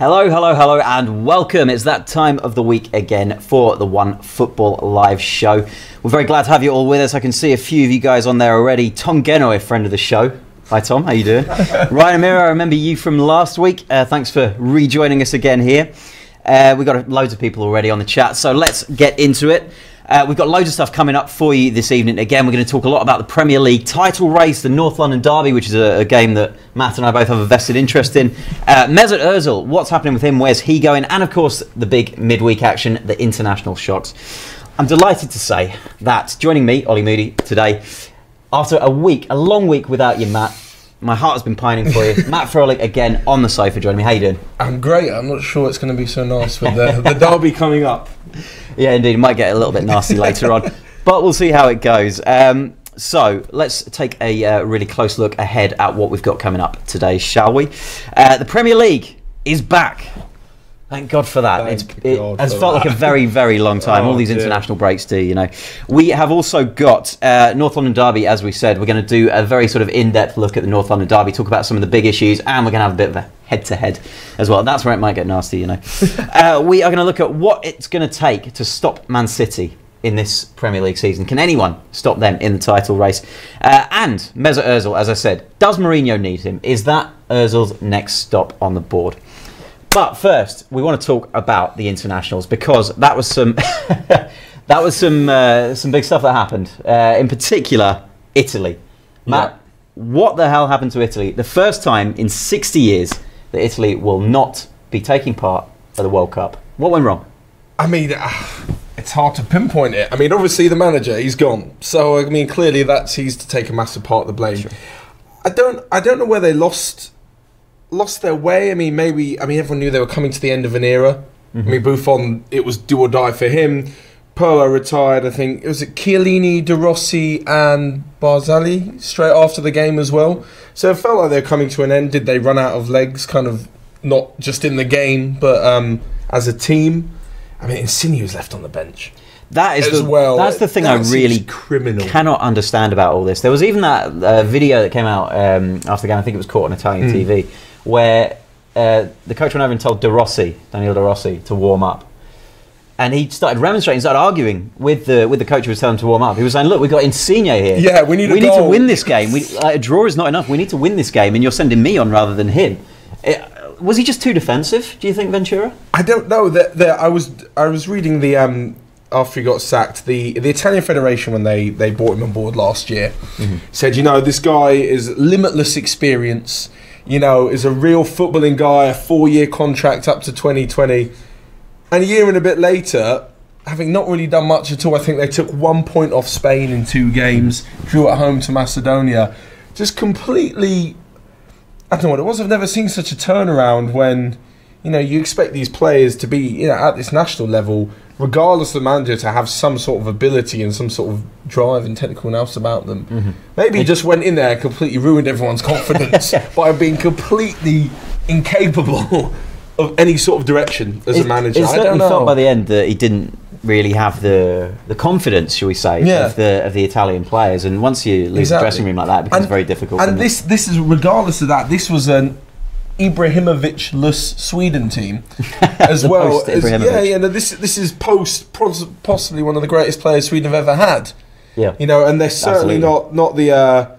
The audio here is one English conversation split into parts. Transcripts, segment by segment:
Hello, hello, hello, and welcome. It's that time of the week again for the Onefootball live show. We're very glad to have you all with us. I can see a few of you guys on there already. Tom Geno, a friend of the show. Hi, Tom. How you doing? Ryan Amira, I remember you from last week. Thanks for rejoining us again here. We've got loads of people already on the chat, so let's get into it. We've got loads of stuff coming up for you this evening. Again, we're going to talk a lot about the Premier League title race, the North London Derby, which is a game that Matt and I both have a vested interest in. Mesut Özil, what's happening with him? Where's he going? And of course, the big midweek action, the international shocks. I'm delighted to say that joining me, Ollie Moody, today, after a long week without you, Matt. My heart has been pining for you. Matt Froelich again on the sofa joining me. How you doing? I'm great. I'm not sure it's going to be so nice with the derby coming up. Yeah, indeed. It might get a little bit nasty later on, but we'll see how it goes. So let's take a really close look ahead at what we've got coming up today, shall we? The Premier League is back. Thank God for that. It has felt like a very, very long time. All these international breaks do, you know. We have also got North London Derby, as we said. We're going to do a very sort of in-depth look at the North London Derby, talk about some of the big issues, and we're going to have a bit of a head-to-head as well. That's where it might get nasty, you know. We are going to look at what it's going to take to stop Man City in this Premier League season. Can anyone stop them in the title race? And Mesut Özil, as I said, does Mourinho need him? Is that Özil's next stop on the board? But first, we want to talk about the internationals because that was some some big stuff that happened. In particular, Italy. Matt, what the hell happened to Italy? The first time in 60 years that Italy will not be taking part at the World Cup. What went wrong? I mean, it's hard to pinpoint it. I mean, obviously the manager, he's gone. So I mean, clearly he's to take a massive part of the blame. Sure. I don't know where they lost their way. I mean, everyone knew they were coming to the end of an era. I mean, Buffon, it was do or die for him. Pirlo retired, I think. Was it Chiellini, De Rossi and Barzagli straight after the game as well? So it felt like they were coming to an end. Did they run out of legs, kind of not just in the game, but as a team? I mean, Insigne was left on the bench. That's the thing I really cannot understand about all this. There was even that video that came out after the game, I think it was caught on Italian TV, where the coach went over and told Daniel De Rossi, to warm up. And he started remonstrating, started arguing with the coach who was telling him to warm up. He was saying, look, we've got Insigne here. Yeah, we need to win this game. A draw is not enough. We need to win this game, and you're sending me on rather than him. Was he just too defensive, do you think, Ventura? I don't know. I was reading the... after he got sacked, the Italian Federation, when they brought him on board last year, said, you know, this guy is limitless experience, you know, is a real footballing guy, a 4-year contract up to 2020. And a year and a bit later, having not really done much at all, I think they took 1 point off Spain in 2 games, drew at home to Macedonia. Just completely, I don't know what it was. I've never seen such a turnaround when, you know, you expect these players to be, you know, at this national level, regardless of the manager, to have some sort of ability and some sort of drive and technical nous about them. Maybe he just went in there and completely ruined everyone's confidence by being completely incapable of any sort of direction as a manager. I don't know. Felt by the end that he didn't really have the confidence, shall we say, of the Italian players. And once you leave the dressing room like that, it becomes very difficult. And this is, regardless of that, this was an Ibrahimovic-less Sweden team as well. This is post possibly one of the greatest players Sweden have ever had. Yeah, you know, and they're certainly not the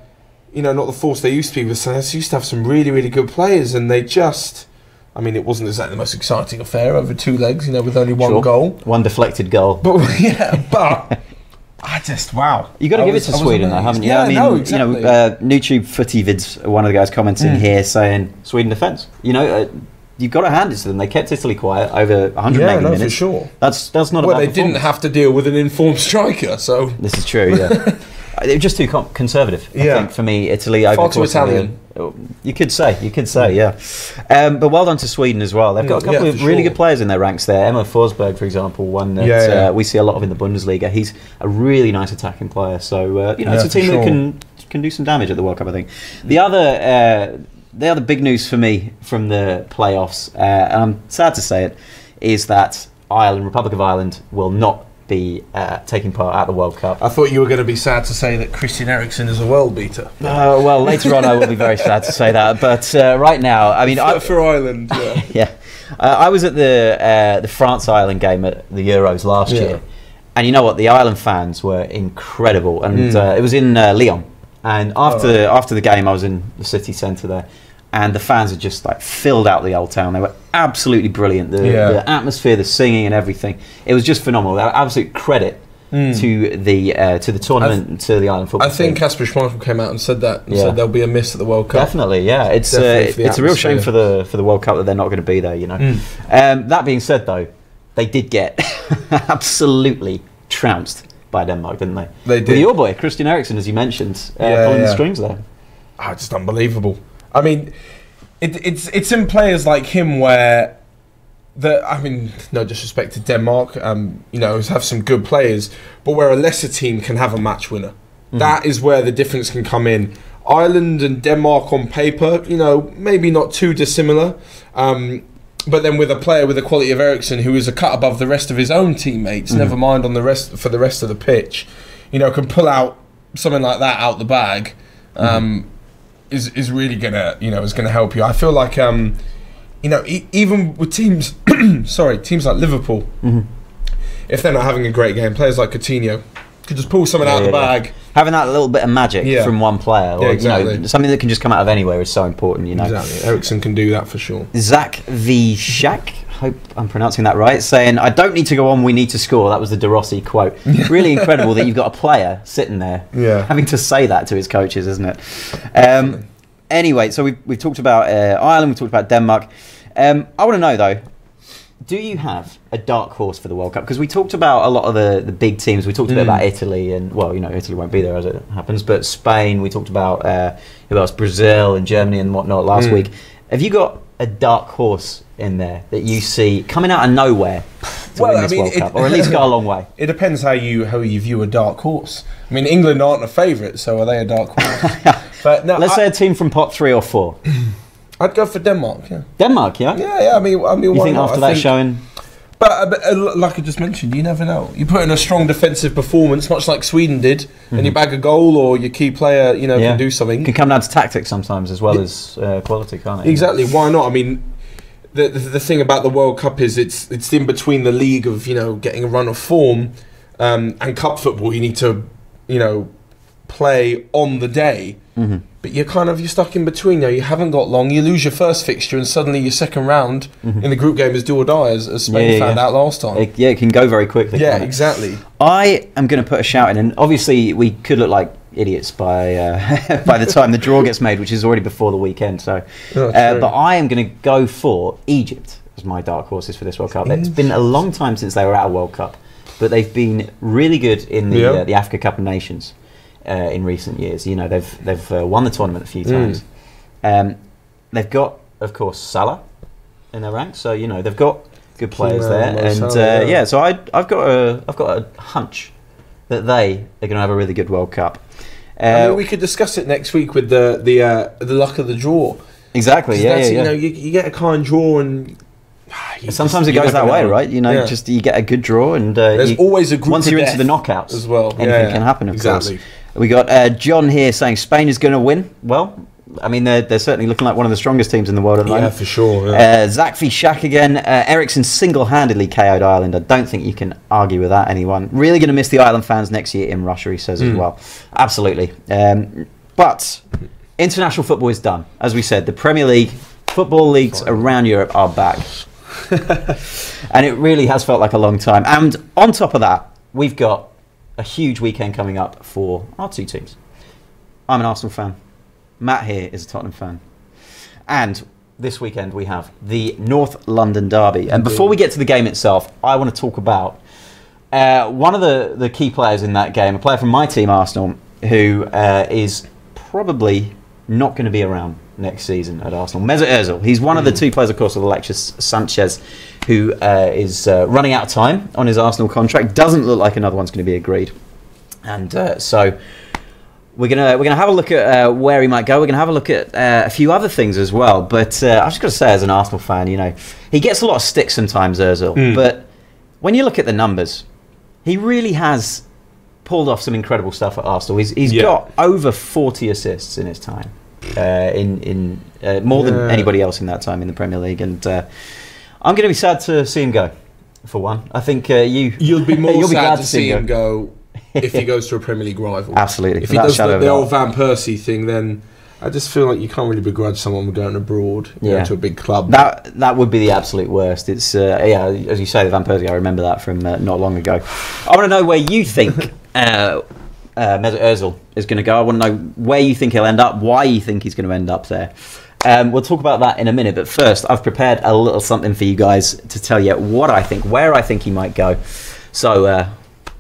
not the force they used to be. But they used to have some really, really good players, and they just. I mean, it wasn't exactly the most exciting affair over 2 legs, you know, with only one goal, one deflected goal. But I just, wow. You've got to give it to Sweden, though, haven't you? Yeah, I mean, no, exactly. You know, YouTube Footy Vids, one of the guys commenting here saying Sweden defence. You know, you've got to hand it to them. They kept Italy quiet over 180 minutes. For sure. That's not a bad performance. Well, they didn't have to deal with an informed striker, so... This is true, yeah. They were just too conservative, I think, for me, Italy. Far too Italian. You could say, yeah. But well done to Sweden as well. They've got a couple of really good players in their ranks there. Emma Forsberg, for example, one that we see a lot of in the Bundesliga. He's a really nice attacking player. So, you know, it's a team that can do some damage at the World Cup, I think. The other big news for me from the playoffs, and I'm sad to say it, is that Republic of Ireland will not be taking part at the World Cup. I thought you were going to be sad to say that Christian Eriksen is a world beater. Well, later on I will be very sad to say that, but right now, I mean... For Ireland, yeah. I was at the France-Ireland game at the Euros last year, and you know what? The Ireland fans were incredible, and it was in Lyon. And after the game, I was in the city centre there, and the fans had just like filled out the old town. They were absolutely brilliant. The atmosphere, the singing, and everything. It was just phenomenal. They were absolute credit to the tournament, to the Ireland football. I think Kasper Schmeichel came out and said that. And said there'll be a miss at the World Cup. Definitely, yeah. It's a real shame for the World Cup that they're not going to be there. You know. That being said, though, they did get absolutely trounced by Denmark, didn't they? They did. With your boy Christian Eriksen, as you mentioned, pulling the strings there. Just unbelievable. I mean, it's in players like him where no disrespect to Denmark, have some good players, but where a lesser team can have a match winner. That is where the difference can come in. Ireland and Denmark on paper, maybe not too dissimilar. But then with a player with the quality of Eriksen, who is a cut above the rest of his own teammates, never mind on the rest for the rest of the pitch, can pull out something like that out the bag, is really gonna help you. I feel like even with teams, teams like Liverpool, if they're not having a great game, players like Coutinho could just pull something out of the bag. Having that little bit of magic from one player, or exactly. Something that can just come out of anywhere is so important. Exactly. Eriksen can do that for sure. Zach V. Shack, hope I'm pronouncing that right, saying, "I don't need to go on, we need to score." That was the De Rossi quote. Really incredible that you've got a player sitting there having to say that to his coaches, isn't it? Anyway, so we've talked about Ireland, we've talked about Denmark. I want to know, though, do you have a dark horse for the World Cup? Because we talked about a lot of the big teams. We talked a bit about Italy, and Italy won't be there as it happens. But Spain, we talked about who else? Brazil and Germany and whatnot last week. Have you got a dark horse in there that you see coming out of nowhere to win this World Cup, or at least go a long way? It depends how you view a dark horse. I mean, England aren't a favourite, so are they a dark horse? But no, let's say a team from pot 3 or 4. I'd go for Denmark. Yeah. Denmark, yeah. Yeah. I mean, you think after that showing? But like I just mentioned, you never know. You put in a strong defensive performance, much like Sweden did, and you bag a goal, or your key player, can do something. It can come down to tactics sometimes as well as quality, can't it? Exactly. Why not? I mean, the thing about the World Cup is it's in between the league of getting a run of form and cup football. You need to play on the day. But you're stuck in between. You haven't got long. You lose your first fixture, and suddenly your second round in the group game is do or die, as Spain found out last time. It can go very quickly. Yeah, exactly. I am going to put a shout in, and obviously we could look like idiots by the time the draw gets made, which is already before the weekend. So, but I am going to go for Egypt as my dark horses for this World Cup. It's been a long time since they were at a World Cup, but they've been really good in the Africa Cup of Nations. In recent years, they've won the tournament a few times. They've got, of course, Salah in their ranks, so they've got good players there, and so I've got a hunch that they are going to have a really good World Cup. We could discuss it next week with the luck of the draw. Exactly, you get a kind draw, and sometimes it goes that way, right? Just you get a good draw, and there's always a group once you're into the knockouts as well. Anything can happen, of course. We got John here saying Spain is going to win. Well, I mean, they're certainly looking like one of the strongest teams in the world at the moment. Yeah, for sure. Zach V. Shack again. Eriksen single-handedly KO'd Ireland. I don't think you can argue with that, anyone. Really going to miss the Ireland fans next year in Russia, he says as well. Absolutely. But international football is done. As we said, the Premier League, football leagues around Europe are back. And it really has felt like a long time. And on top of that, we've got a huge weekend coming up for our two teams. I'm an Arsenal fan. Matt here is a Tottenham fan. And this weekend we have the North London Derby. And before we get to the game itself, I want to talk about one of the key players in that game, a player from my team, Arsenal, who is probably not going to be around next season at Arsenal. Mesut Özil. He's one of the two players, of course, of Alexis Sanchez, who is running out of time on his Arsenal contract. Doesn't look like another one's going to be agreed. And so we're gonna have a look at where he might go. We're gonna have a look at a few other things as well. But I've just got to say, as an Arsenal fan, he gets a lot of stick sometimes, Özil. But when you look at the numbers, he really has pulled off some incredible stuff at Arsenal. He's got over 40 assists in his time, in more than anybody else in that time in the Premier League. And I'm going to be sad to see him go, for one. I think you'll be more you'll be sad glad to see him go if he goes to a Premier League rival. Absolutely. If he does the old Van Persie thing, then I just feel like you can't really begrudge someone going abroad to a big club. That would be the absolute worst. It's as you say, the Van Persie. I remember that from not long ago. I want to know where you think Mesut Özil is going to go. I want to know where you think he'll end up, why you think he's going to end up there. We'll talk about that in a minute, but first I've prepared a little something for you guys to tell you what I think, where I think he might go. So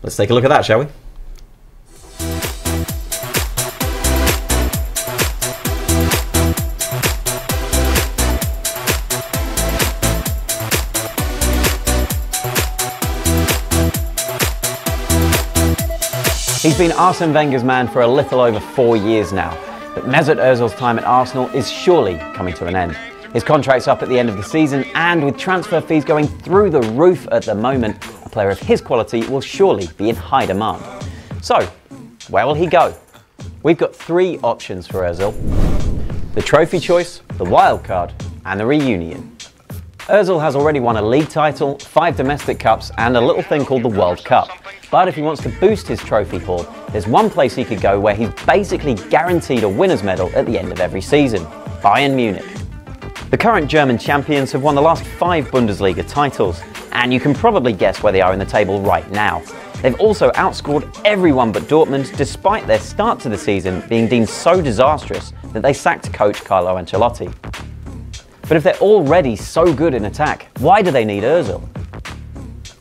let's take a look at that, shall we? He's been Arsene Wenger's man for a little over 4 years now, but Mesut Özil's time at Arsenal is surely coming to an end. His contract's up at the end of the season, and with transfer fees going through the roof at the moment, a player of his quality will surely be in high demand. So, where will he go? We've got 3 options for Özil: the trophy choice, the wild card, and the reunion. Özil has already won a league title, 5 domestic cups, and a little thing called the World Cup. But if he wants to boost his trophy haul, there's one place he could go where he's basically guaranteed a winner's medal at the end of every season: Bayern Munich. The current German champions have won the last 5 Bundesliga titles, and you can probably guess where they are in the table right now. They've also outscored everyone but Dortmund, despite their start to the season being deemed so disastrous that they sacked coach Carlo Ancelotti. But if they're already so good in attack, why do they need Özil?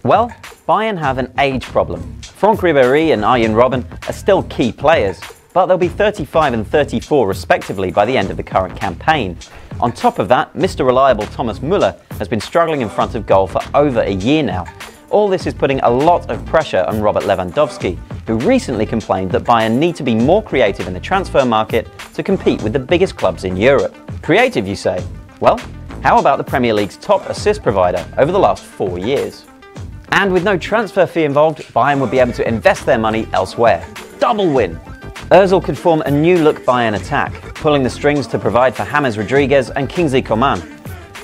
Well, Bayern have an age problem. Franck Ribéry and Arjen Robben are still key players, but they'll be 35 and 34 respectively by the end of the current campaign. On top of that, Mr. Reliable Thomas Müller has been struggling in front of goal for over a year now. All this is putting a lot of pressure on Robert Lewandowski, who recently complained that Bayern need to be more creative in the transfer market to compete with the biggest clubs in Europe. Creative, you say? Well, how about the Premier League's top assist provider over the last 4 years? And with no transfer fee involved, Bayern would be able to invest their money elsewhere. Double win! Özil could form a new-look Bayern attack, pulling the strings to provide for James Rodriguez and Kingsley Coman.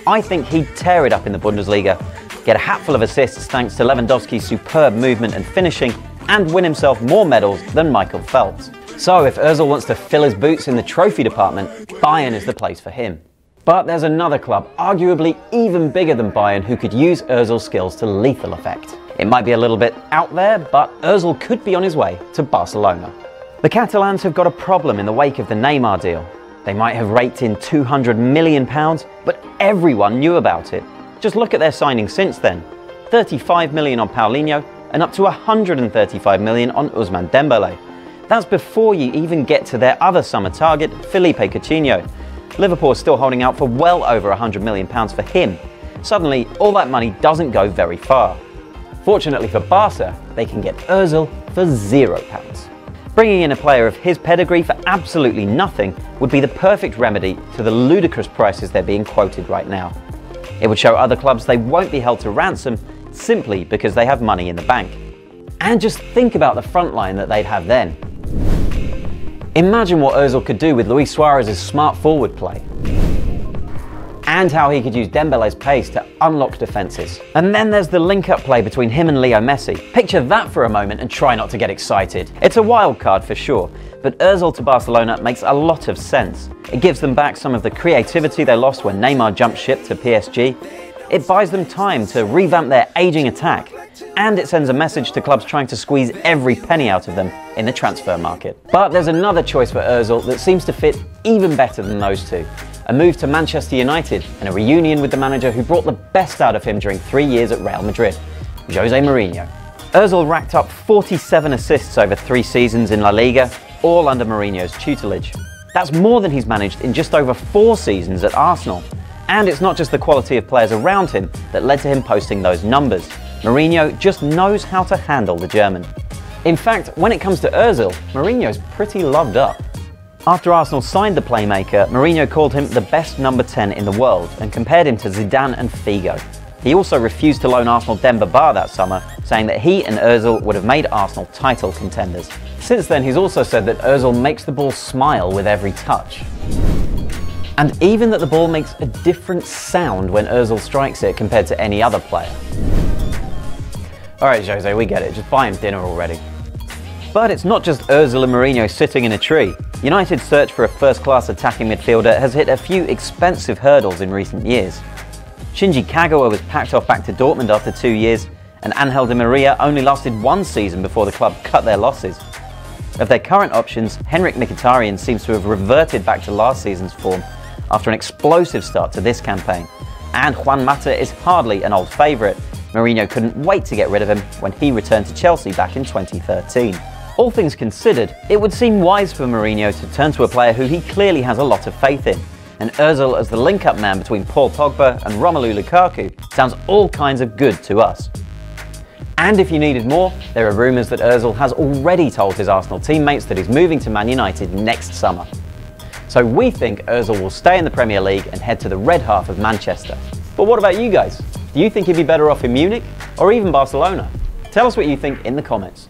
I think he'd tear it up in the Bundesliga, get a hatful of assists thanks to Lewandowski's superb movement and finishing, and win himself more medals than Michael Phelps. So if Özil wants to fill his boots in the trophy department, Bayern is the place for him. But there's another club, arguably even bigger than Bayern, who could use Özil's skills to lethal effect. It might be a little bit out there, but Özil could be on his way to Barcelona. The Catalans have got a problem in the wake of the Neymar deal. They might have raked in £200 million, but everyone knew about it. Just look at their signings since then. 35 million on Paulinho and up to 135 million on Ousmane Dembele. That's before you even get to their other summer target, Felipe Coutinho. Liverpool is still holding out for well over £100 million for him. Suddenly, all that money doesn't go very far. Fortunately for Barca, they can get Özil for £0. Bringing in a player of his pedigree for absolutely nothing would be the perfect remedy to the ludicrous prices they're being quoted right now. It would show other clubs they won't be held to ransom simply because they have money in the bank. And just think about the front line that they'd have then. Imagine what Özil could do with Luis Suarez's smart forward play. And how he could use Dembele's pace to unlock defences. And then there's the link-up play between him and Leo Messi. Picture that for a moment and try not to get excited. It's a wild card for sure, but Özil to Barcelona makes a lot of sense. It gives them back some of the creativity they lost when Neymar jumped ship to PSG. It buys them time to revamp their ageing attack. And it sends a message to clubs trying to squeeze every penny out of them in the transfer market. But there's another choice for Özil that seems to fit even better than those two. A move to Manchester United and a reunion with the manager who brought the best out of him during 3 years at Real Madrid, Jose Mourinho. Özil racked up 47 assists over 3 seasons in La Liga, all under Mourinho's tutelage. That's more than he's managed in just over 4 seasons at Arsenal. And it's not just the quality of players around him that led to him posting those numbers. Mourinho just knows how to handle the German. In fact, when it comes to Özil, Mourinho's pretty loved up. After Arsenal signed the playmaker, Mourinho called him the best number 10 in the world and compared him to Zidane and Figo. He also refused to loan Arsenal Demba Ba that summer, saying that he and Özil would have made Arsenal title contenders. Since then, he's also said that Özil makes the ball smile with every touch. and even that the ball makes a different sound when Özil strikes it compared to any other player. Alright Jose, we get it, just buy him dinner already. But it's not just Özil and Mourinho sitting in a tree. United's search for a first-class attacking midfielder has hit a few expensive hurdles in recent years. Shinji Kagawa was packed off back to Dortmund after 2 years, and Angel Di Maria only lasted 1 season before the club cut their losses. Of their current options, Henrik Mkhitaryan seems to have reverted back to last season's form after an explosive start to this campaign. And Juan Mata is hardly an old favourite. Mourinho couldn't wait to get rid of him when he returned to Chelsea back in 2013. All things considered, it would seem wise for Mourinho to turn to a player who he clearly has a lot of faith in. And Özil as the link-up man between Paul Pogba and Romelu Lukaku sounds all kinds of good to us. And if you needed more, there are rumours that Özil has already told his Arsenal teammates that he's moving to Man United next summer. So we think Özil will stay in the Premier League and head to the red half of Manchester. But what about you guys? Do you think he'd be better off in Munich or even Barcelona? Tell us what you think in the comments.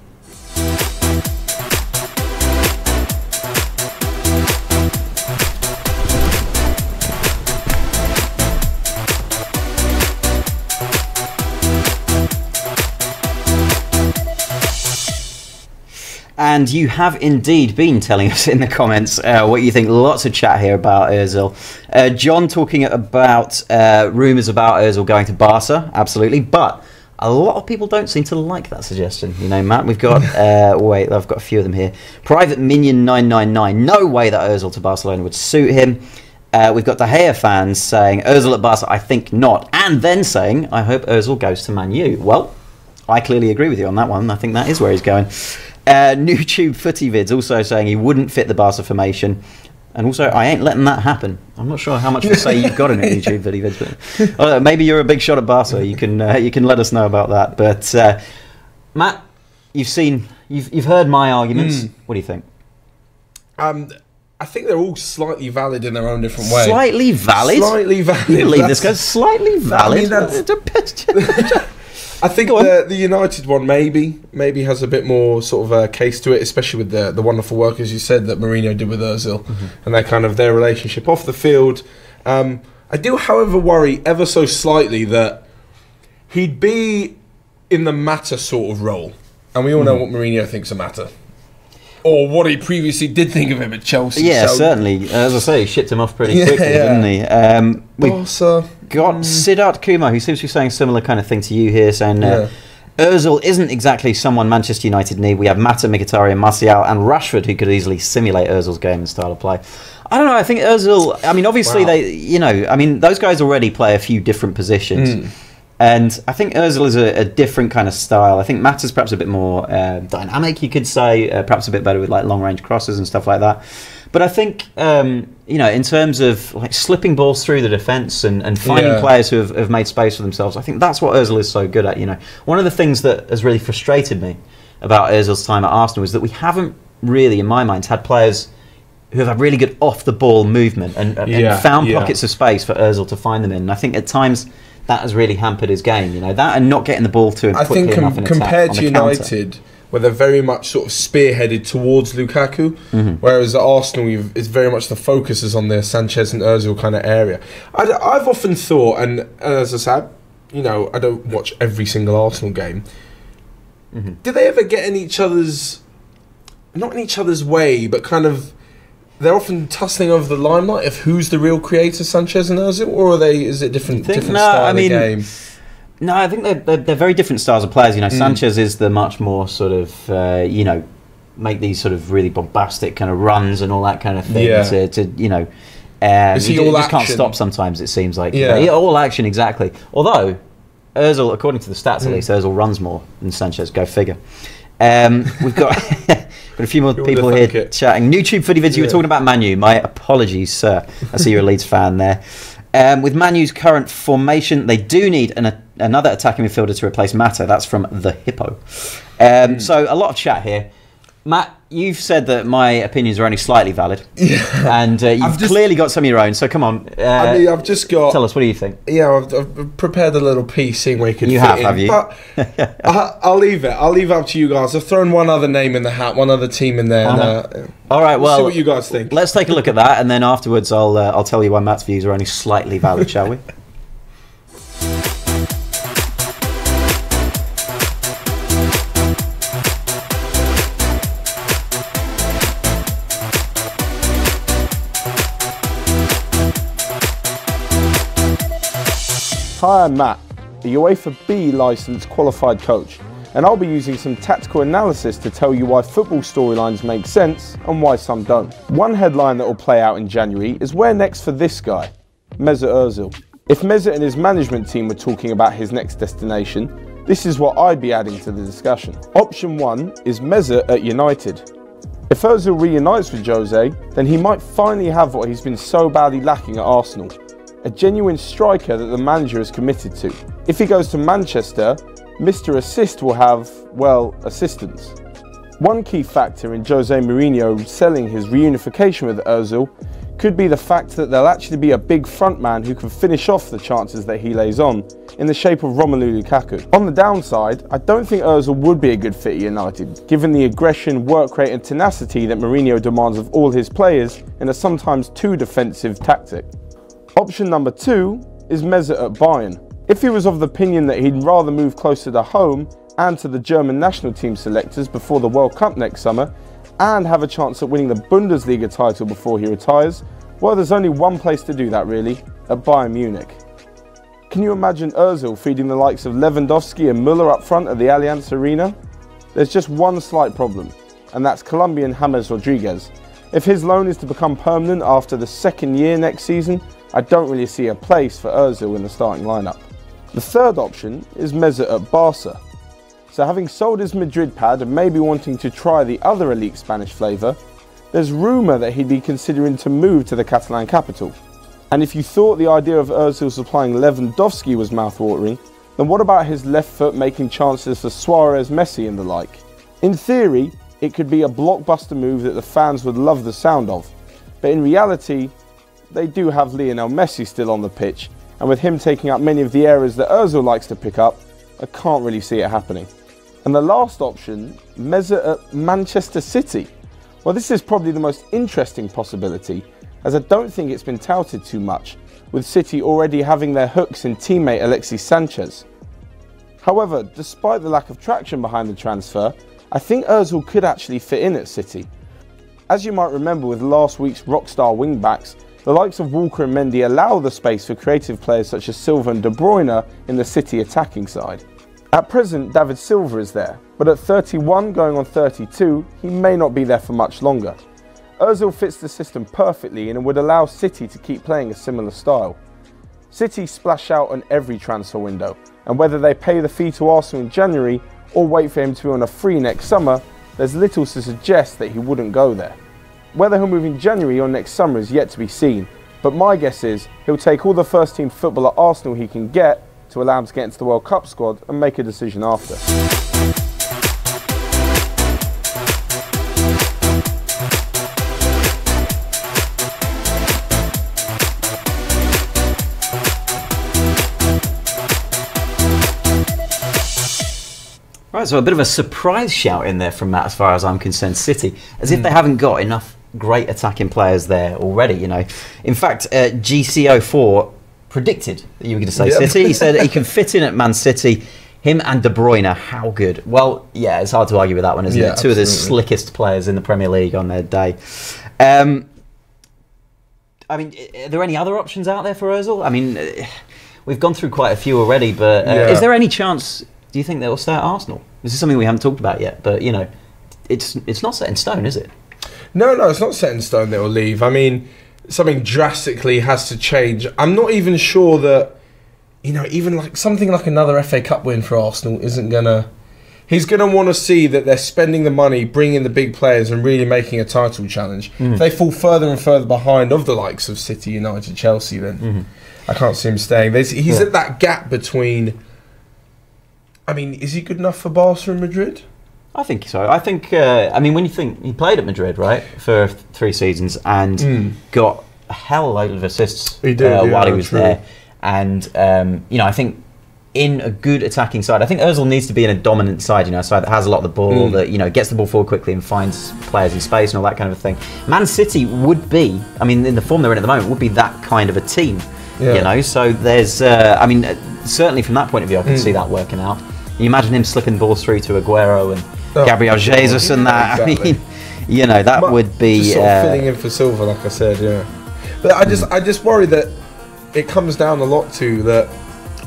And you have indeed been telling us in the comments what you think. Lots of chat here about Özil. John talking about rumours about Özil going to Barca, absolutely. But a lot of people don't seem to like that suggestion. You know, Matt, we've got... wait, I've got a few of them here. Private Minion 999. No way that Özil to Barcelona would suit him. We've got De Gea fans saying, Özil at Barca, I think not. And then saying, I hope Özil goes to Man U. Well, I clearly agree with you on that one. I think that is where he's going. YouTube Footy Vids also saying he wouldn't fit the Barca formation. And also, I ain't letting that happen. I'm not sure how much to say you've got in it, YouTube Footy Vids, but maybe you're a big shot at Barca. You can let us know about that. But Matt, you've heard my arguments. What do you think? I think they're all slightly valid in their own different way. Slightly valid? Slightly valid. You believe this goes slightly valid? I mean, I think the United one maybe has a bit more sort of a case to it, especially with the wonderful work, as you said, that Mourinho did with Özil and their relationship off the field. I do, however, worry ever so slightly that he'd be in the Mata sort of role, and we all know what Mourinho thinks of Mata. Or what he previously did think of him at Chelsea. Yeah, certainly. As I say, he shipped him off pretty quickly, didn't he? We've got Siddharth Kumar, who seems to be saying a similar kind of thing to you here, saying Özil isn't exactly someone Manchester United need. We have Mata, Mkhitaryan, Martial and Rashford, who could easily simulate Özil's game and style of play. I don't know, I think Özil... I mean, obviously, those guys already play a few different positions. And I think Özil is a different kind of style. I think Mata's perhaps a bit more dynamic, you could say, perhaps a bit better with like long-range crosses and stuff like that. But I think, in terms of like slipping balls through the defence and finding players who have made space for themselves, I think that's what Özil is so good at. You know, one of the things that has really frustrated me about Özil's time at Arsenal is that we haven't really, in my mind, had players who have had really good off-the-ball movement and found pockets of space for Özil to find them in. And I think at times that has really hampered his game, you know, that and not getting the ball to him quickly enough in attack. Compared to United, where they're very much sort of spearheaded towards Lukaku, whereas at Arsenal it's very much the focus is on the Sanchez and Özil kind of area. I've often thought, and as I said, you know, I don't watch every single Arsenal game. Do they ever get in each other's, not in each other's way, but kind of, they're often tussling over the limelight of who's the real creator, Sanchez and Özil, or is it different style of game? No, I think they're very different styles of players. You know, Sanchez is the much more sort of, make these sort of really bombastic kind of runs and all that kind of thing. He just can't stop sometimes, it seems like. Yeah, all action, exactly. Although, Özil, according to the stats at least, Özil runs more than Sanchez. Go figure. We've got... Got a few more people here chatting. YouTube Footy Vids, you were talking about Man U. My apologies, sir. I see you're a Leeds fan there. With Man U's current formation, they do need another attacking midfielder to replace Mata. That's from The Hippo. So a lot of chat here. Matt, you've said that my opinions are only slightly valid, and you've clearly got some of your own. So come on. I mean, I've just got. Tell us, what do you think? Yeah, I've prepared a little piece, seeing where you could. Have you? But I'll leave it. I'll leave it up to you guys. I've thrown one other name in the hat, one other team in there. All right. Well, see what you guys think. Let's take a look at that, and then afterwards, I'll tell you why Matt's views are only slightly valid. Shall we? Hi, I'm Matt, the UEFA B licensed qualified coach, and I'll be using some tactical analysis to tell you why football storylines make sense and why some don't. One headline that will play out in January is where next for this guy, Mesut Özil. If Mesut and his management team were talking about his next destination, this is what I'd be adding to the discussion. Option 1 is Mesut at United. If Özil reunites with Jose, then he might finally have what he's been so badly lacking at Arsenal. A genuine striker that the manager is committed to. If he goes to Manchester, Mr. Assist will have, well, assistants. One key factor in Jose Mourinho selling his reunification with Özil could be the fact that there'll actually be a big front man who can finish off the chances that he lays on, in the shape of Romelu Lukaku. On the downside, I don't think Özil would be a good fit at United, given the aggression, work rate and tenacity that Mourinho demands of all his players in a sometimes too defensive tactic. Option number 2 is Mesut at Bayern. If he was of the opinion that he'd rather move closer to home and to the German national team selectors before the World Cup next summer, and have a chance at winning the Bundesliga title before he retires, well, there's only one place to do that really, at Bayern Munich. Can you imagine Özil feeding the likes of Lewandowski and Müller up front at the Allianz Arena? There's just one slight problem, and that's Colombian James Rodriguez. If his loan is to become permanent after the second year next season, I don't really see a place for Özil in the starting lineup. The third option is Mesut at Barca. So having sold his Madrid pad and maybe wanting to try the other elite Spanish flavour, there's rumour that he'd be considering to move to the Catalan capital. And if you thought the idea of Özil supplying Lewandowski was mouthwatering, then what about his left foot making chances for Suarez, Messi and the like? In theory, it could be a blockbuster move that the fans would love the sound of, but in reality, they do have Lionel Messi still on the pitch, and with him taking up many of the areas that Özil likes to pick up, I can't really see it happening. And the last option, Mesut at Manchester City. Well, this is probably the most interesting possibility, as I don't think it's been touted too much, with City already having their hooks in teammate Alexis Sanchez. However, despite the lack of traction behind the transfer, I think Özil could actually fit in at City. As you might remember with last week's rockstar wingbacks, the likes of Walker and Mendy allow the space for creative players such as Silva and De Bruyne in the City attacking side. At present, David Silva is there, but at 31 going on 32, he may not be there for much longer. Özil fits the system perfectly and would allow City to keep playing a similar style. City splash out on every transfer window, and whether they pay the fee to Arsenal in January or wait for him to be on a free next summer, there's little to suggest that he wouldn't go there. Whether he'll move in January or next summer is yet to be seen, but my guess is he'll take all the first team football at Arsenal he can get to allow him to get into the World Cup squad and make a decision after. Right, so a bit of a surprise shout in there from Matt as far as I'm concerned. City, as if they haven't got enough great attacking players there already, you know. In fact, GCO4 predicted that you were going to say City. He said he can fit in at Man City. Him and De Bruyne, how good? Well, yeah, it's hard to argue with that one, isn't it? Two of the slickest players in the Premier League on their day. I mean, are there any other options out there for Özil? I mean, we've gone through quite a few already, but is there any chance, do you think they'll stay at Arsenal? This is something we haven't talked about yet, but, you know, it's not set in stone, is it? No, it's not set in stone that he'll leave. I mean, something drastically has to change. I'm not even sure that, you know, even like something like another FA Cup win for Arsenal isn't gonna. He's gonna want to see that they're spending the money, bringing the big players, and really making a title challenge. If they fall further and further behind of the likes of City, United, Chelsea, then I can't see him staying. He's at that gap between. I mean, is he good enough for Barca and Madrid? I think so. I think, I mean, when you think he played at Madrid, right, for 3 seasons and got a hell of a load of assists while he was there. And, you know, I think in a good attacking side, I think Özil needs to be in a dominant side, you know, a side that has a lot of the ball, that, you know, gets the ball forward quickly and finds players in space and all that kind of a thing. Man City would be, I mean, in the form they're in at the moment, would be that kind of a team, you know. So there's, I mean, certainly from that point of view, I can see that working out. You imagine him slipping balls through to Aguero and Gabriel Jesus and that. Exactly. I mean, you know, that would be just sort of filling in for Silva, like I said, But I just worry that it comes down a lot to that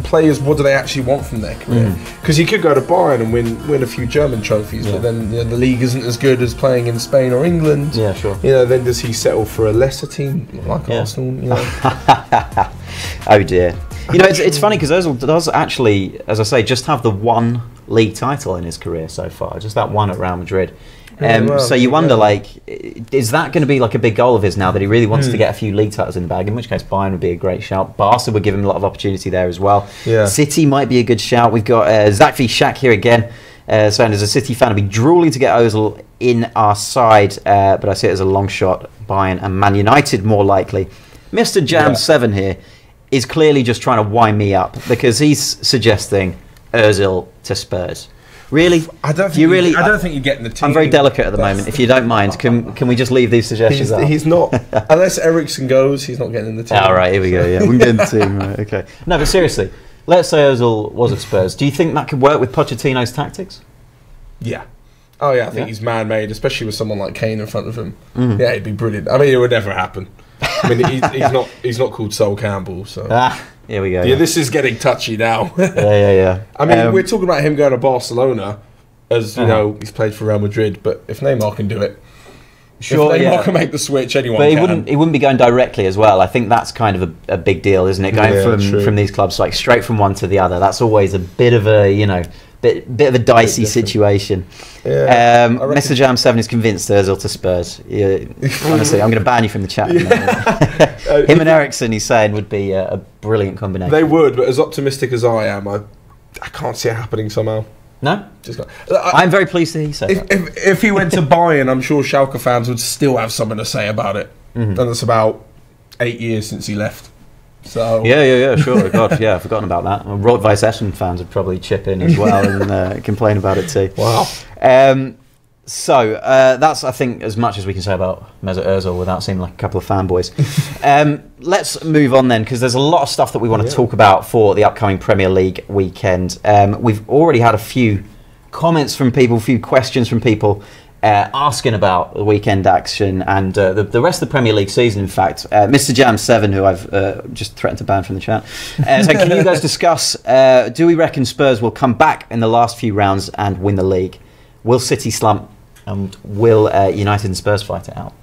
players. What do they actually want from their career? Because you could go to Bayern and win a few German trophies, but then, you know, the league isn't as good as playing in Spain or England. Yeah, sure. You know, then does he settle for a lesser team like Arsenal? You know? Oh dear. You know, it's funny because Özil does actually, as I say, just have the one league title in his career so far, just that one at Real Madrid. So you wonder, like, is that going to be like a big goal of his now that he really wants to get a few league titles in the bag? In which case, Bayern would be a great shout. Barca would give him a lot of opportunity there as well. City might be a good shout. We've got Zach v Shaq here again. Saying as a City fan, I'd be drooling to get Özil in our side, but I see it as a long shot. Bayern and Man United more likely. Mr. Jam7 here is clearly just trying to wind me up because he's suggesting Özil to Spurs. Really? I don't think you're getting the team. I'm very delicate at the moment. If you don't mind, can we just leave these suggestions out? He's not, unless Eriksen goes, he's not getting in the team. All right, here we go. Yeah, we can get in the team. Right, okay. No, but seriously, let's say Özil was at Spurs. Do you think that could work with Pochettino's tactics? Yeah. Oh yeah, I think he's man-made, especially with someone like Kane in front of him. Yeah, it'd be brilliant. I mean, it would never happen. I mean, he's not called Sol Campbell, so. Here we go. Yeah, this is getting touchy now. yeah. I mean, we're talking about him going to Barcelona, as you know, he's played for Real Madrid. But if Neymar can do it, sure, if Neymar can make the switch, anyone can. But he wouldn't be going directly as well. I think that's kind of a big deal, isn't it? Going from these clubs like straight from one to the other. That's always a bit of a bit of a dicey situation. Yeah, Mr. Jam7 is convinced Özil to Spurs. Yeah, honestly, I'm going to ban you from the chat. Him and Eriksen, he's saying, would be a brilliant combination. They would, but as optimistic as I am, I can't see it happening somehow. No? I'm very pleased to hear you say that. If he went to Bayern, I'm sure Schalke fans would still have something to say about it. And it's about 8 years since he left. So yeah, sure. God, yeah, I've forgotten about that. Rot-Weiss Essen fans would probably chip in as well and complain about it too. Wow. So that's, I think, as much as we can say about Mesut Özil without seeming like a couple of fanboys. Let's move on then, because there's a lot of stuff that we want to talk about for the upcoming Premier League weekend. We've already had a few comments from people, a few questions from people asking about the weekend action and the rest of the Premier League season, in fact. Mr. Jam7, who I've just threatened to ban from the chat. So can you guys discuss, do we reckon Spurs will come back in the last few rounds and win the league? Will City slump? And will United and Spurs fight it out?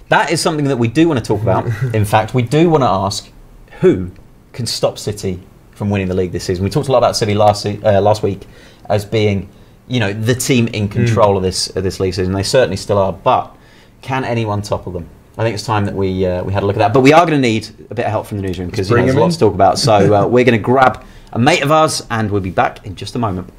That is something that we do want to talk about. In fact, we do want to ask who can stop City from winning the league this season. We talked a lot about City last week as being, the team in control of this league season. They certainly still are, but can anyone topple them? I think it's time that we had a look at that. But we are going to need a bit of help from the newsroom because there's a lot to talk about. So we're going to grab a mate of ours and we'll be back in just a moment.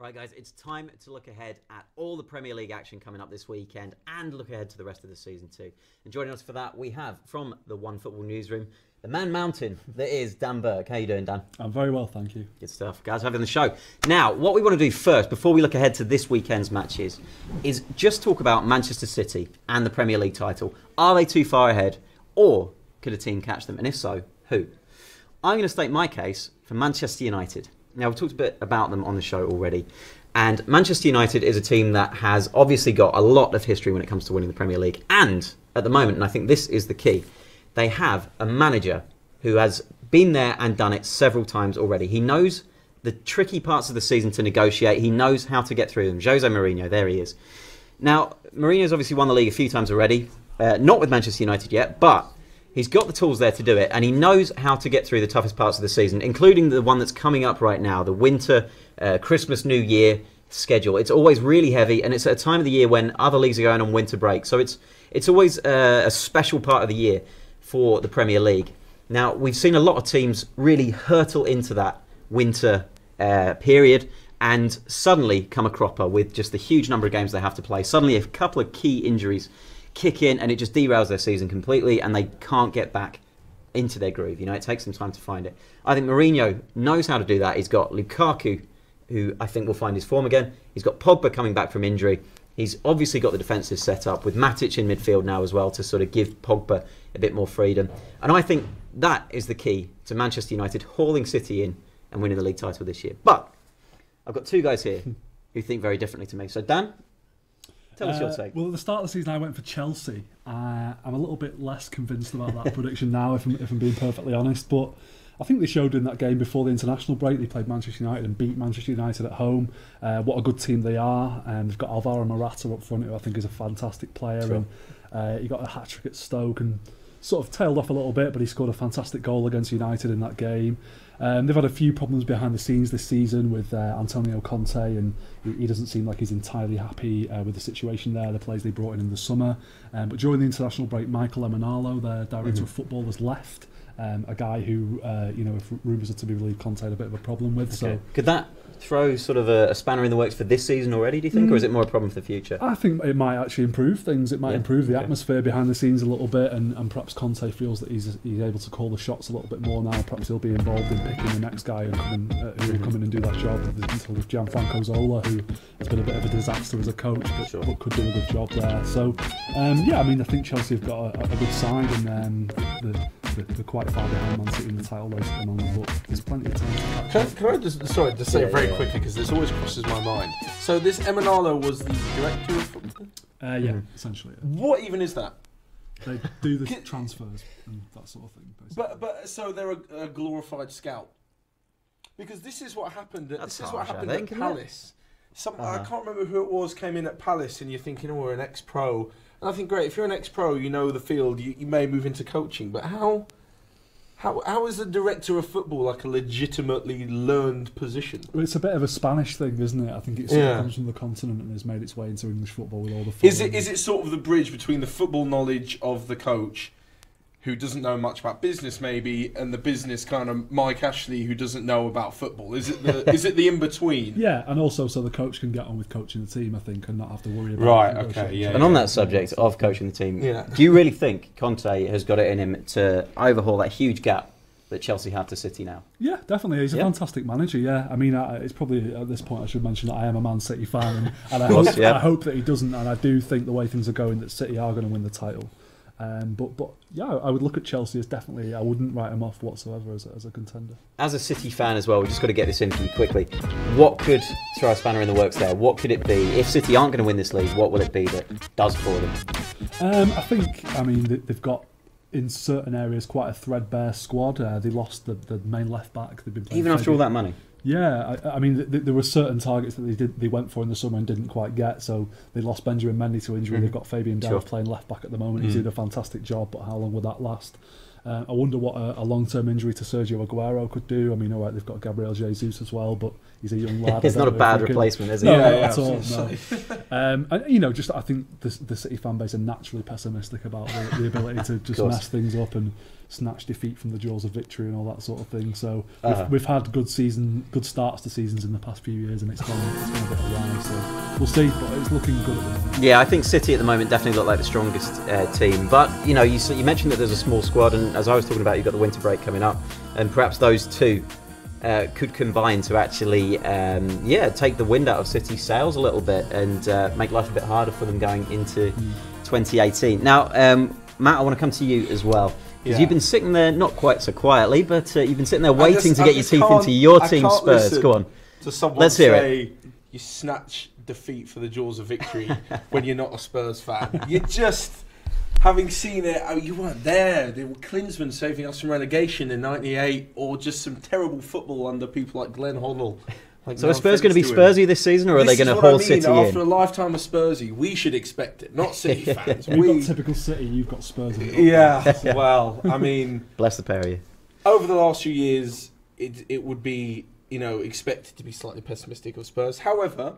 Right, guys, it's time to look ahead at all the Premier League action coming up this weekend and look ahead to the rest of the season too. And joining us for that, we have from the Onefootball newsroom, the man mountain that is Dan Burke. How you doing, Dan? I'm very well, thank you. Good stuff. Guys, having the show. Now, what we want to do first, before we look ahead to this weekend's matches, is just talk about Manchester City and the Premier League title. Are they too far ahead, or could a team catch them? And if so, who? I'm going to state my case for Manchester United. Now, we've talked a bit about them on the show already. And Manchester United is a team that has obviously got a lot of history when it comes to winning the Premier League. And at the moment, and I think this is the key, they have a manager who has been there and done it several times already. He knows the tricky parts of the season to negotiate. He knows how to get through them. Jose Mourinho, there he is. Now, Mourinho's obviously won the league a few times already, not with Manchester United yet, but he's got the tools there to do it, and he knows how to get through the toughest parts of the season, including the one that's coming up right now, the winter, Christmas, New Year schedule. It's always really heavy, and it's at a time of the year when other leagues are going on winter break. So it's always a special part of the year for the Premier League. Now, we've seen a lot of teams really hurtle into that winter period and suddenly come a cropper with just the huge number of games they have to play. Suddenly a couple of key injuries kick in and it just derails their season completely and they can't get back into their groove. You know, it takes some time to find it. I think Mourinho knows how to do that. He's got Lukaku, who I think will find his form again. He's got Pogba coming back from injury. He's obviously got the defensive set up with Matic in midfield now as well to sort of give Pogba a bit more freedom. And I think that is the key to Manchester United hauling City in and winning the league title this year. But I've got two guys here who think very differently to me. So Dan, tell us your take. Well, at the start of the season I went for Chelsea. I'm a little bit less convinced about that prediction now, if I'm being perfectly honest. But I think they showed in that game before the international break. They played Manchester United and beat Manchester United at home. What a good team they are. They've got Alvaro Morata up front, who I think is a fantastic player. Sure. And he got a hat-trick at Stoke and sort of tailed off a little bit, but he scored a fantastic goal against United in that game. They've had a few problems behind the scenes this season with Antonio Conte, and he doesn't seem like he's entirely happy with the situation there, the players they brought in the summer. But during the international break, Michael Emenalo, their director of football, was left. A guy who, if rumours are to be believed, Conte had a bit of a problem with. Okay. So could that throw sort of a spanner in the works for this season already, do you think, or is it more a problem for the future? I think it might actually improve things. It might improve the atmosphere behind the scenes a little bit, and perhaps Conte feels that he's able to call the shots a little bit more now. Perhaps he'll be involved in picking the next guy who will come in and do that job. There's Gianfranco Zola, who has been a bit of a disaster as a coach, but could do a good job there. So, I think Chelsea have got a good side, and they're quite far behind Man City in the title race at the moment, but there's plenty of time to catch up. Can I just say very quickly, because this always crosses my mind. So this Emenalo was the director of football? Essentially. Yeah. What even is that? They do the transfers and that sort of thing, basically. But so they're a glorified scout? Because this is what happened at Palace. I can't remember who it was came in at Palace, and you're thinking, oh, we're an ex-pro. And I think, great, if you're an ex-pro, you know the field, you may move into coaching. But how is the director of football like a legitimately learned position? Well, it's a bit of a Spanish thing, isn't it? I think it sort of comes from the continent and has made its way into English football with all the football. Is it sort of the bridge between the football knowledge of the coach, who doesn't know much about business maybe, and the business kind of Mike Ashley, who doesn't know about football? Is it the in-between? Yeah, and also so the coach can get on with coaching the team, I think, and not have to worry about And on that subject of coaching the team, do you really think Conte has got it in him to overhaul that huge gap that Chelsea have to City now? Yeah, definitely. He's a fantastic manager, yeah. I mean, it's probably at this point I should mention that I am a Man City fan, and I hope that he doesn't, and I do think the way things are going that City are going to win the title. But I would look at Chelsea as definitely, I wouldn't write them off whatsoever as a contender. As a City fan as well, we've just got to get this in for you quickly. What could throw a spanner in the works there? What could it be? If City aren't going to win this league, what will it be that does for them? I mean, they've got, in certain areas, quite a threadbare squad. They lost the main left back. They've been playing even after all that money. Yeah, I mean, there were certain targets that they went for in the summer and didn't quite get. So they lost Benjamin Mendy to injury. They've got Fabian Delph playing left back at the moment. He's doing a fantastic job, but how long will that last? I wonder what a long-term injury to Sergio Aguero could do. I mean, all right, they've got Gabriel Jesus as well, but he's a young lad. It's not a bad replacement, is it? No, at all. No. And, I think the City fan base are naturally pessimistic about the ability to just mess things up and snatch defeat from the jaws of victory and all that sort of thing. So we've had good starts to seasons in the past few years, and it's gone a bit awry. So we'll see, but it's looking good at the moment. Yeah, I think City at the moment definitely look like the strongest team. But you mentioned that there's a small squad, and as I was talking about, you've got the winter break coming up, and perhaps those two could combine to actually take the wind out of City's sails a little bit and make life a bit harder for them going into 2018. Now, Matt, I want to come to you as well. Because you've been sitting there, not quite so quietly, but you've been sitting there waiting to get your teeth into your team, Spurs. Go on. To someone Let's hear it. You snatch defeat for the jaws of victory when you're not a Spurs fan. You just... having seen it, you weren't there. They were Klinsmann saving us from relegation in '98, or just some terrible football under people like Glenn Hoddle. Like, so are Spurs going to be Spursy this season, or are they going to haul City in? After a lifetime of Spursy, we should expect it, not City fans. We've got typical City, you've got Spurs. Yeah, well, I mean... Bless the pair of you. Over the last few years, it would be, expected to be slightly pessimistic of Spurs. However,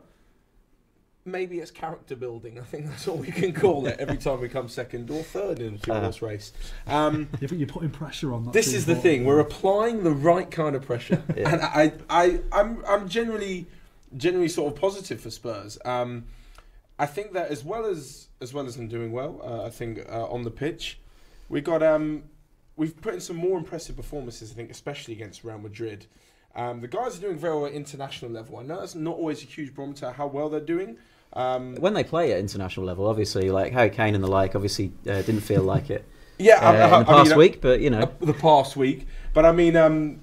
maybe it's character building. I think that's all we can call it every time we come second or third in a two-horse race. Yeah, but you're putting pressure on that. This is the thing. We're applying the right kind of pressure. And I'm generally sort of positive for Spurs. I think that as well as them doing well, I think on the pitch, we've put in some more impressive performances, I think, especially against Real Madrid. The guys are doing very well at international level. I know that's not always a huge barometer how well they're doing. When they play at international level, obviously, like Harry Kane and the like, obviously didn't feel like it. Yeah, in the past week, but the past week. But I mean,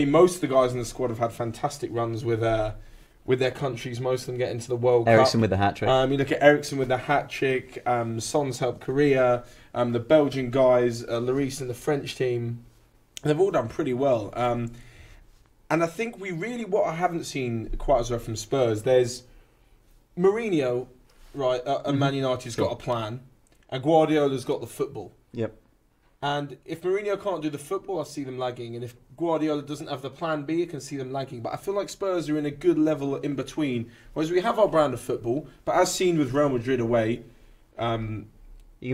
most of the guys in the squad have had fantastic runs with their countries. Most of them get into the World Cup. Eriksen with the hat trick. You look at Eriksen with the hat trick. Son's helped Korea. The Belgian guys, Lloris and the French team, they've all done pretty well. And I think what I haven't seen quite as well from Spurs, there's Mourinho, right, and Man United's got a plan, and Guardiola's got the football. Yep. And if Mourinho can't do the football, I see them lagging. And if Guardiola doesn't have the plan B, I can see them lagging. But I feel like Spurs are in a good level in between. Whereas we have our brand of football, but as seen with Real Madrid away, you can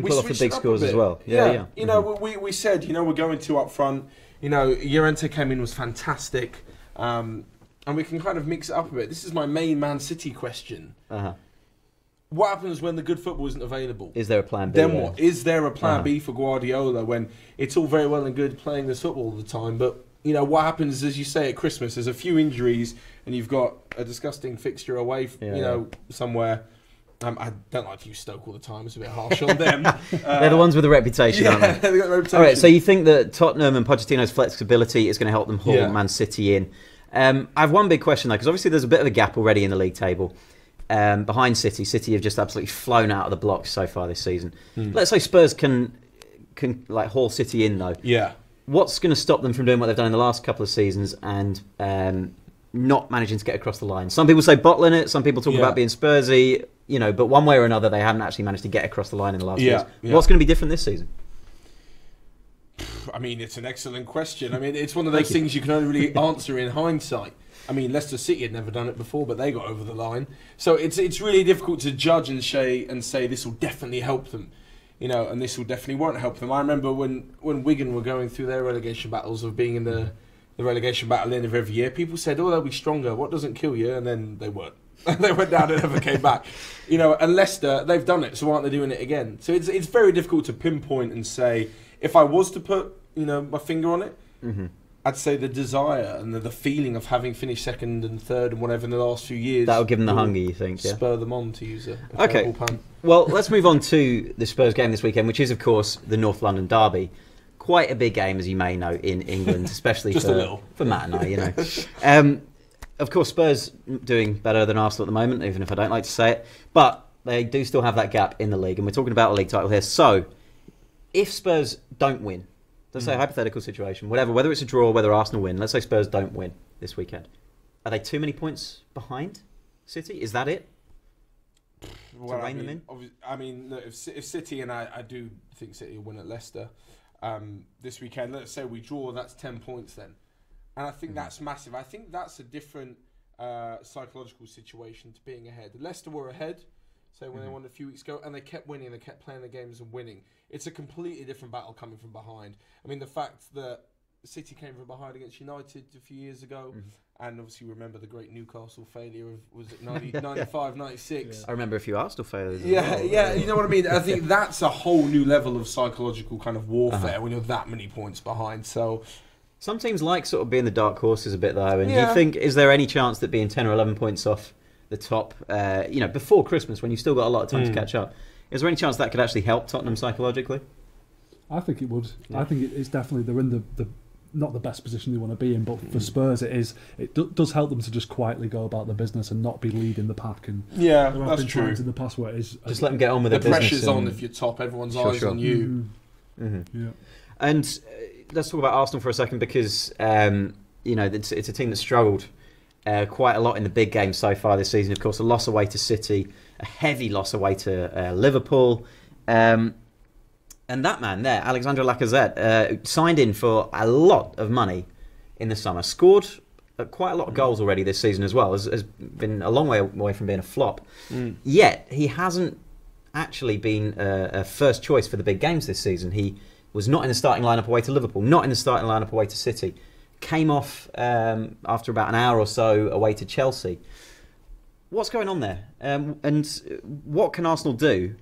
pull off the big scores as well. Yeah. We said, we're going to up front. Llorente came in, was fantastic. And we can kind of mix it up a bit. This is my main Man City question. What happens when the good football isn't available? Is there a plan B? Then what? Is there a plan B for Guardiola when it's all very well and good playing this football all the time, but what happens, as you say, at Christmas, there's a few injuries and you've got a disgusting fixture away, somewhere. I don't like to use Stoke all the time. It's a bit harsh on them. They're the ones with the reputation, aren't they? They've got the reputation. All right, so you think that Tottenham and Pochettino's flexibility is going to help them haul Man City in? I have one big question, though, because obviously there's a bit of a gap already in the league table. Behind City. City have just absolutely flown out of the blocks so far this season. Let's say Spurs can like haul City in, though. Yeah. What's going to stop them from doing what they've done in the last couple of seasons and not managing to get across the line? Some people say bottling it. Some people talk about being Spursy. But one way or another, they haven't actually managed to get across the line in the last years. Yeah. What's going to be different this season? I mean, it's an excellent question. I mean, it's one of those things you can only really answer in hindsight. I mean, Leicester City had never done it before, but they got over the line. So it's really difficult to judge and say this will definitely help them, and this will definitely won't help them. I remember when Wigan were going through their relegation battles of being in the relegation battle end of every year, people said, they'll be stronger. What doesn't kill you? And then they weren't. They went down and never came back. And Leicester, they've done it, so aren't they doing it again? So it's very difficult to pinpoint and say, if I was to put, my finger on it, I'd say the desire and the feeling of having finished second and third and whatever in the last few years. That'll give them the hunger, you think? Yeah. Spur them on, to use a terrible pun. Well, let's move on to the Spurs game this weekend, which is, of course, the North London derby. Quite a big game, as you may know, in England, especially for Matt and I, Of course, Spurs doing better than Arsenal at the moment, even if I don't like to say it. But they do still have that gap in the league, and we're talking about a league title here. So, if Spurs don't win, let's say a hypothetical situation, whether it's a draw or whether Arsenal win, let's say Spurs don't win this weekend. Are they too many points behind City? Is that it? Well, to rein them in? Look, if City, and I do think City will win at Leicester this weekend, let's say we draw, that's 10 points then. And I think that's massive. I think that's a different psychological situation to being ahead. Leicester were ahead, so when they won a few weeks ago, and they kept winning, they kept playing the games and winning. It's a completely different battle coming from behind. I mean, the fact that City came from behind against United a few years ago, and obviously remember the great Newcastle failure of, was it 95, 96? I remember a few Arsenal failures. Yeah, you know what I mean? I think that's a whole new level of psychological kind of warfare when you're that many points behind. So some teams like sort of being the dark horses a bit, though. And you think, is there any chance that being 10 or 11 points off the top, before Christmas, when you've still got a lot of time to catch up, is there any chance that could actually help Tottenham psychologically? I think it would. Yeah. I think it's definitely, they're in the not the best position they want to be in, but for Spurs does help them to just quietly go about their business and not be leading the pack. And yeah, there have that's been true. times in the past where it is Just let them get on with The their business. pressure's on if you're top. Everyone's eyes on you. Yeah. And let's talk about Arsenal for a second, because it's a team that struggled quite a lot in the big games so far this season. Of course, a loss away to City, a heavy loss away to Liverpool. And that man there, Alexandre Lacazette, signed in for a lot of money in the summer. Scored quite a lot of goals already this season as well. Has been a long way away from being a flop. Yet, he hasn't actually been a first choice for the big games this season. He was not in the starting lineup away to Liverpool, not in the starting lineup away to City. Came off after about an hour or so away to Chelsea. What's going on there? And what can Arsenal do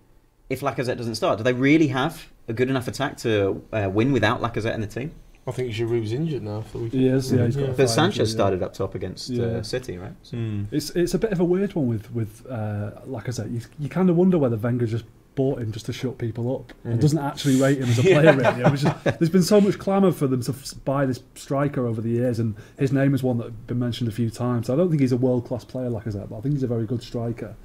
if Lacazette doesn't start? Do they really have a good enough attack to win without Lacazette in the team? I think Giroud's injured now for the weekend. He is, yeah. He's got a But thigh Sanchez injury, started up top against City, right? So. It's a bit of a weird one with Lacazette. You kind of wonder whether Wenger just bought him just to shut people up and doesn't actually rate him as a player. Really, there's been so much clamour for them to buy this striker over the years, and his name is one that's been mentioned a few times. I don't think he's a world-class player, Lacazette, but I think he's a very good striker.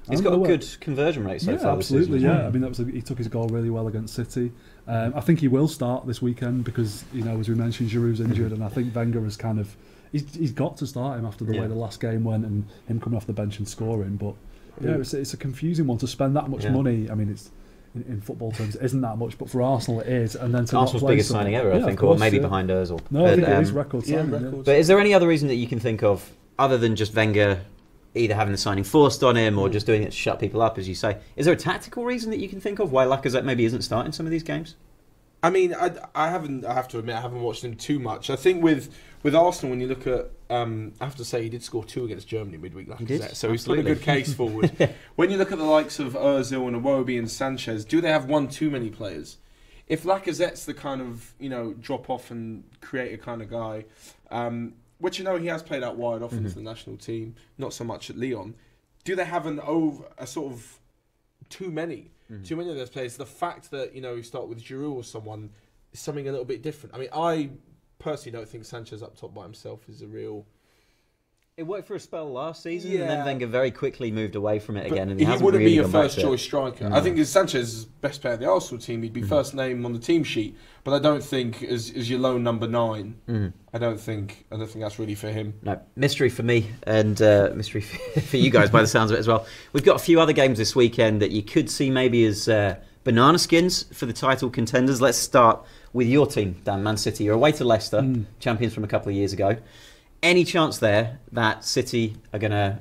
He's got a good conversion rate so far this season. Absolutely, yeah. I mean, he took his goal really well against City. I think he will start this weekend because, as we mentioned, Giroud's injured, and I think Wenger has kind of he's got to start him after the way the last game went and him coming off the bench and scoring. But yeah, it's a confusing one to spend that much money. I mean, it's in football terms, it isn't that much, but for Arsenal it is. And then to Arsenal's biggest signing ever, I think, or maybe behind Özil. No, I think it is record signing. But is there any other reason that you can think of other than just Wenger either having the signing forced on him or just doing it to shut people up, as you say? Is there a tactical reason that you can think of why Lacazette maybe isn't starting some of these games? I mean, I have to admit, I haven't watched him too much. I think with Arsenal, when you look at, I have to say, he did score 2 against Germany midweek, Lacazette, so he's put a good case forward. When you look at the likes of Özil and Iwobi and Sanchez, do they have one too many players? If Lacazette's the kind of, drop off and create a kind of guy, which he has played out wide often for the national team, not so much at Lyon, do they have a sort of too many? Too many of those players. The fact that you start with Giroud or someone is something a little bit different. I mean, I personally don't think Sanchez up top by himself is a real. It worked for a spell last season, and then Wenger very quickly moved away from it again. And he wouldn't really be a first choice striker. I think as Sanchez's best player of the Arsenal team, he'd be first name on the team sheet. But I don't think as your lone number 9. I don't think that's really for him. No, mystery for me and mystery for you guys by the sounds of it as well. We've got a few other games this weekend that you could see maybe as banana skins for the title contenders. Let's start with your team, Dan, Man City. You're away to Leicester, champions from a couple of years ago. Any chance there that City are going to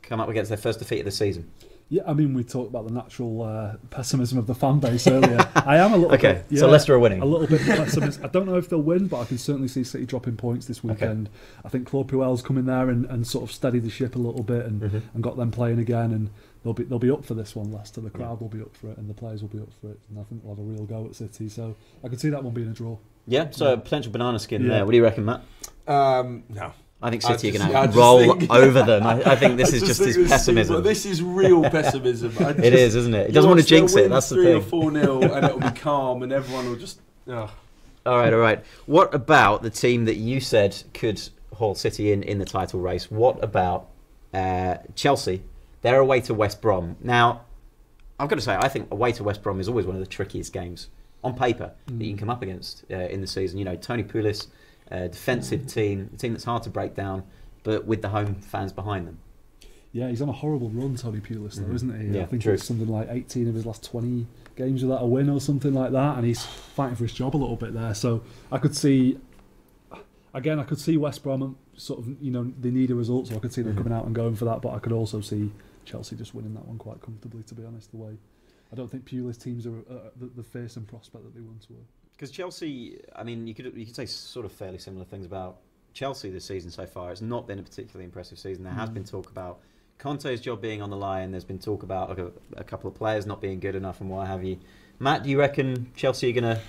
come up against their first defeat of the season? Yeah, I mean, we talked about the natural pessimism of the fan base earlier. I am a little bit... So Leicester are winning. A little bit pessimist. I don't know if they'll win, but I can certainly see City dropping points this weekend. I think Claude Puel's come in there and sort of steadied the ship a little bit and got them playing again, and they'll be up for this one, Leicester. The crowd will be up for it and the players will be up for it, and I think they'll have a real go at City. So I could see that one being a draw. Yeah, so a potential banana skin there. What do you reckon, Matt? No. I think City are going to roll over them. I think this is just his pessimism. This is real pessimism. It is, isn't it? He doesn't want to jinx it. That's the thing. 3 or 4-0 and it'll be calm and everyone will just... All right. What about the team that you said could haul City in the title race? What about Chelsea? They're away to West Brom. Now, I've got to say, I think away to West Brom is always one of the trickiest games on paper that you can come up against in the season. Tony Pulis... defensive team, a team that's hard to break down, but with the home fans behind them. Yeah, he's on a horrible run, Tony Pulis, though, isn't he? Yeah, I think it's something like 18 of his last 20 games without a win or something like that, and he's fighting for his job a little bit there. So I could see West Brom sort of, they need a result, so I could see them coming out and going for that, but I could also see Chelsea just winning that one quite comfortably, to be honest, the way. I don't think Pulis teams are the fearsome prospect that they once were. Because Chelsea, I mean, you could say sort of fairly similar things about Chelsea this season so far. It's not been a particularly impressive season. There has been talk about Conte's job being on the line. There's been talk about a couple of players not being good enough and what have you. Matt, do you reckon Chelsea are going to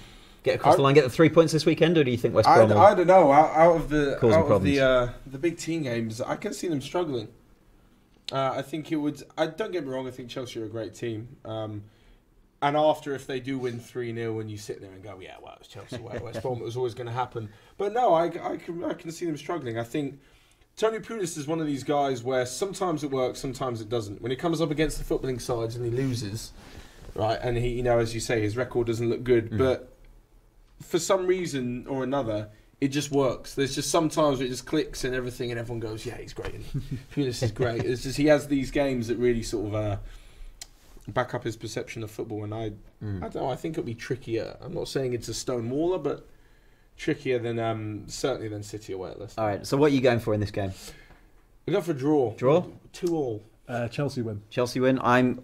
get across the line, get the 3 points this weekend, or do you think West Brom I don't know. Out of the big team games, I can see them struggling. I think it would... don't get me wrong, I think Chelsea are a great team. And after, if they do win 3-0, and you sit there and go, yeah, well, it was Chelsea, West Brom, it was always going to happen. But no, I can see them struggling. I think Tony Pulis is one of these guys where sometimes it works, sometimes it doesn't. When he comes up against the footballing sides and he loses, right, and he, you know, as you say, his record doesn't look good, but for some reason or another, it just works. There's just sometimes it just clicks and everything, and everyone goes, yeah, he's great. And Pulis is great. It's just he has these games that really sort of back up his perception of football, and I don't know. I think it'll be trickier. I'm not saying it's a stonewaller, but trickier than certainly than City away at Leicester. All right. So what are you going for in this game? We go for a draw. Draw? 2-2. Chelsea win. Chelsea win. I'm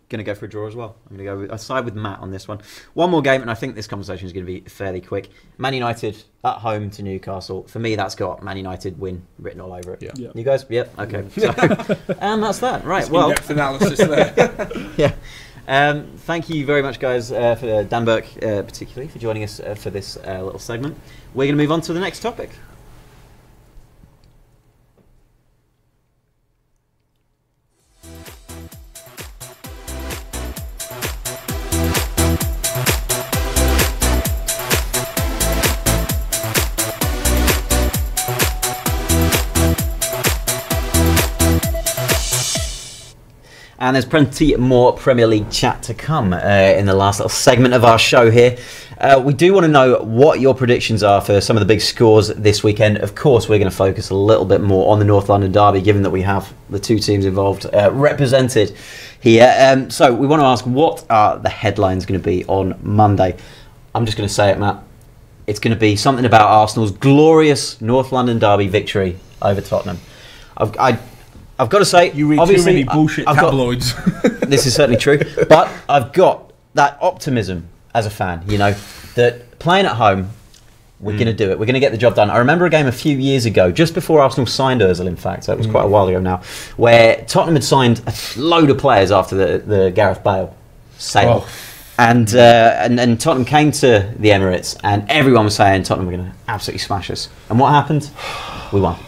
going to go for a draw as well. I'm going to go. I side with Matt on this one. One more game, and I think this conversation is going to be fairly quick. Man United at home to Newcastle. For me, that's got Man United win written all over it. Yeah. You guys? Yep. Okay. So, and that's that. Right. Well. In-depth analysis there. Yeah. Thank you very much, guys, for Dan Burke particularly for joining us for this little segment. We're going to move on to the next topic. And there's plenty more Premier League chat to come in the last little segment of our show here. We do want to know what your predictions are for some of the big scores this weekend. Of course, we're going to focus a little bit more on the North London derby, given that we have the two teams involved represented here. So we want to ask, what are the headlines going to be on Monday? I'm just going to say it, Matt. It's going to be something about Arsenal's glorious North London derby victory over Tottenham. I've got to say, You read too many bullshit tabloids. This is certainly true, but I've got that optimism as a fan, you know, that playing at home, we're going to do it. We're going to get the job done. I remember a game a few years ago, just before Arsenal signed Özil, in fact, so it was quite a while ago now, where Tottenham had signed a load of players after the Gareth Bale sale. And Tottenham came to the Emirates, and everyone was saying Tottenham were going to absolutely smash us. And what happened? We won.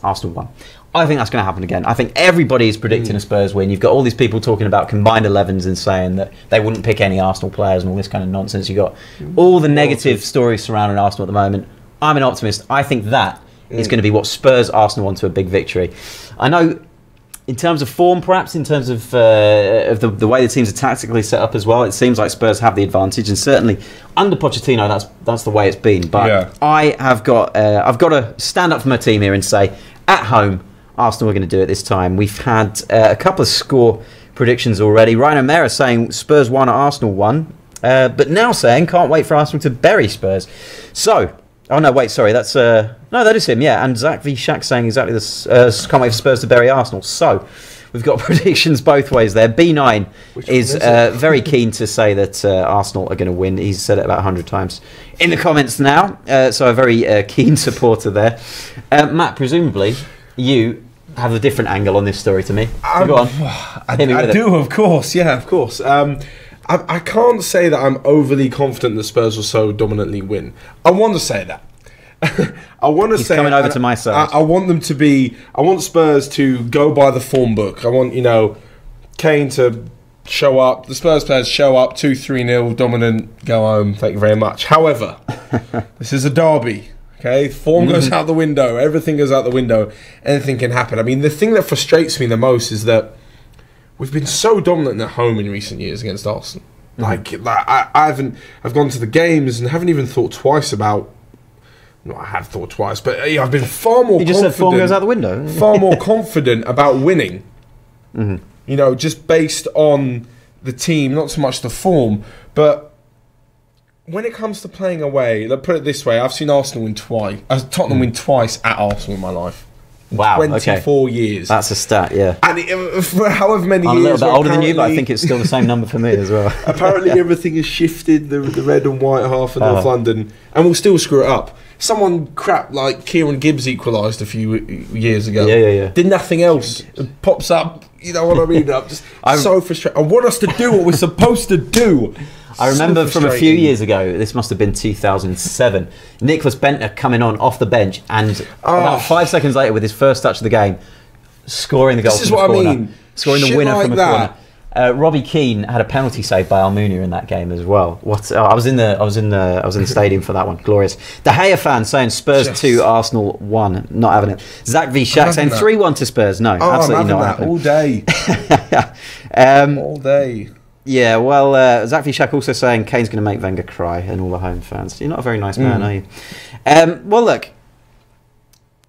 Arsenal won. I think that's going to happen again. I think everybody is predicting a Spurs win. You've got all these people talking about combined 11s and saying that they wouldn't pick any Arsenal players and all this kind of nonsense. You've got all the negative stories surrounding Arsenal at the moment. I'm an optimist. I think that is going to be what spurs Arsenal onto a big victory. I know in terms of form, perhaps in terms of the way the teams are tactically set up as well, it seems like Spurs have the advantage, and certainly under Pochettino, that's the way it's been. But I've got to stand up for my team here and say, at home, Arsenal are going to do it this time. We've had a couple of score predictions already. Ryan O'Meara saying Spurs 1, Arsenal 1, but now saying can't wait for Arsenal to bury Spurs. So, oh no, wait, sorry, that's no, that is him, yeah. And Zach V Shack saying exactly this. Can't wait for Spurs to bury Arsenal. So, we've got predictions both ways there. B9 is very keen to say that Arsenal are going to win. He's said it about 100 times in the comments now. So a very keen supporter there. Matt, presumably you have a different angle on this story to me. So go on. I do, of course. Yeah, of course. I can't say that I'm overly confident that Spurs will so dominantly win. I want to say that. I want to He's say coming over to my side. I want them to be. I want Spurs to go by the form book. I want Kane to show up. The Spurs players show up 2-3-0 dominant. Go home. Thank you very much. However, this is a derby. Okay, form goes out the window. Everything goes out the window. Anything can happen. I mean, the thing that frustrates me the most is that we've been so dominant at home in recent years against Arsenal. I've gone to the games and haven't even thought twice about. No, I have thought twice, but I've been far more. You just said form goes out the window. Far more confident about winning. You know, just based on the team, not so much the form, but. When it comes to playing away, let's put it this way: I've seen Arsenal win twice. Tottenham win twice at Arsenal in my life. Wow, 24 years. That's a stat, yeah. And for however many I'm years, a little bit older than you, but I think it's still the same number for me as well. Apparently, everything has shifted. The red and white half of North London, and we'll still screw it up. Someone crap like Kieran Gibbs equalised a few years ago. Yeah. Did nothing else. It pops up. You know what I mean? I'm just so frustrated. I want us to do what we're supposed to do. I remember from a few years ago, this must have been 2007, Nicholas Bentner coming on off the bench and about 5 seconds later with his first touch of the game, scoring the goal from the corner. Scoring the winner from a corner. Robbie Keane had a penalty saved by Almunia in that game as well. What? I was in the stadium for that one. Glorious. De Gea fan saying Spurs 2, Arsenal 1. Not having it. Zach V Shack saying 3-1 to Spurs. No, absolutely not happening. All day. All day. Yeah, well, Zach V Shack also saying Kane's going to make Wenger cry and all the home fans. You're not a very nice man, are you? Well, look.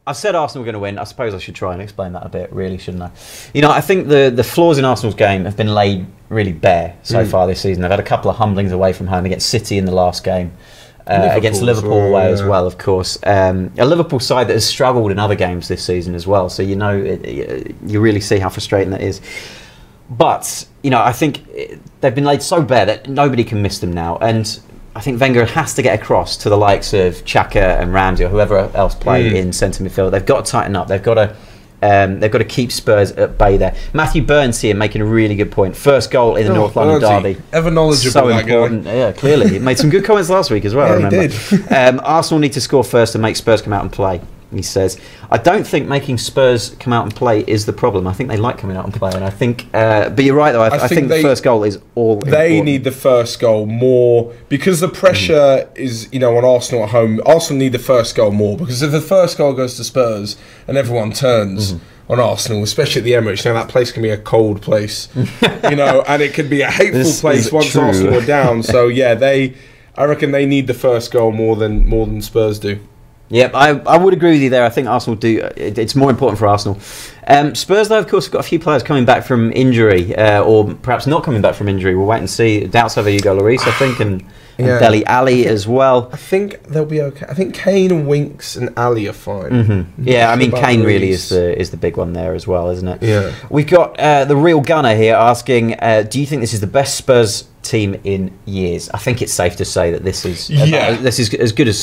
I've said Arsenal are going to win. I suppose I should try and explain that a bit, really, shouldn't I? You know, I think the flaws in Arsenal's game have been laid really bare so far this season. They've had a couple of humblings away from home against City in the last game, against Liverpool away as well, of course. A Liverpool side that has struggled in other games this season as well. So, you know, you really see how frustrating that is. But, you know, I think they've been laid so bare that nobody can miss them now. And I think Wenger has to get across to the likes of Xhaka and Ramsey or whoever else play in centre midfield. They've got to tighten up. They've got to keep Spurs at bay there. Matthew Burns here making a really good point. First goal in the North London derby. Ever knowledgeable. So important. Yeah, clearly. He made some good comments last week as well, I remember. He did. Arsenal need to score first and make Spurs come out and play. He says, I don't think making Spurs come out and play is the problem. I think they like coming out and play. And I think, but you're right, though. I think the first goal is all They important. Need the first goal more because the pressure is, you know, on Arsenal at home. Arsenal need the first goal more because if the first goal goes to Spurs and everyone turns on Arsenal, especially at the Emirates, you know, that place can be a cold place, you know, and it could be a hateful place once Arsenal are down. So, yeah, I reckon they need the first goal more than Spurs do. Yep, I would agree with you there. I think Arsenal do. It's more important for Arsenal. Spurs, though, of course, have got a few players coming back from injury, or perhaps not coming back from injury. We'll wait and see. Doubts over Hugo Lloris, I think, and Dele Alli as well. I think they'll be okay. I think Kane and Winks and Ali are fine. Yeah, I mean, Kane really is the big one there as well, isn't it? Yeah. We've got the real gunner here asking, do you think this is the best Spurs team in years? I think it's safe to say that this is as good as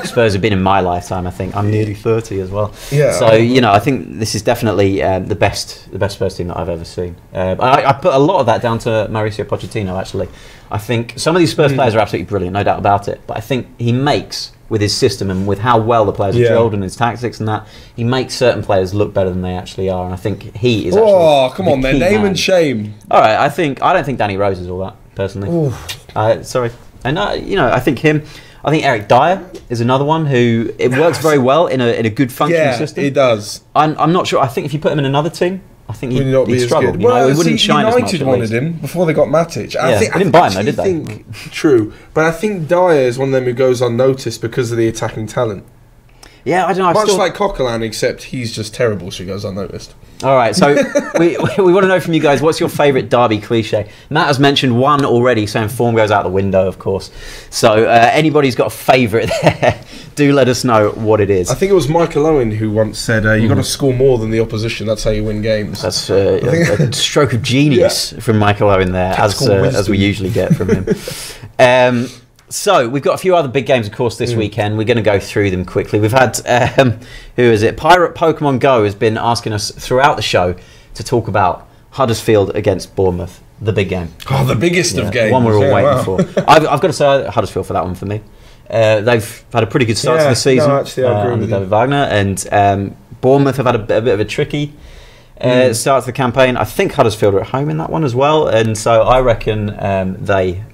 Spurs have been in my lifetime. I think I'm nearly 30 as well. Yeah. So you know, I think this is definitely the best Spurs team that I've ever seen. I put a lot of that down to Mauricio Pochettino. Actually, I think some of these Spurs players are absolutely brilliant, no doubt about it. But I think he makes, with his system and with how well the players are drilled and his tactics and that, he makes certain players look better than they actually are. And I think he is. Come on, then, name and shame. All right, I don't think Danny Rose is all that. Personally, sorry, and you know, I think Eric Dyer is another one who works very well in a good functioning system. Yeah, he does. I'm not sure. I think if you put him in another team, I think he'd struggle. You know, he wouldn't shine as much. United wanted him before they got Matic. They didn't buy him, though, did they? True, but I think Dyer is one of them who goes unnoticed because of the attacking talent. Yeah, I don't know. Much like Coquelin, except he's just terrible, so he goes unnoticed. All right, so we want to know from you guys, what's your favourite derby cliche? Matt has mentioned one already, saying form goes out the window, of course. So anybody's got a favourite there, do let us know what it is. I think it was Michael Owen who once said, you've got to score more than the opposition, that's how you win games. That's a stroke of genius from Michael Owen there, as we usually get from him. So, we've got a few other big games, of course, this weekend. We're going to go through them quickly. We've had, who is it? Pirate Pokemon Go has been asking us throughout the show to talk about Huddersfield against Bournemouth, the big game. Oh, the biggest of games. One we're all waiting for. I've got to say Huddersfield for that one for me. They've had a pretty good start to the season. No, actually, I agree under with David Wagner. And Bournemouth have had a bit of a tricky start to the campaign. I think Huddersfield are at home in that one as well. And so I reckon they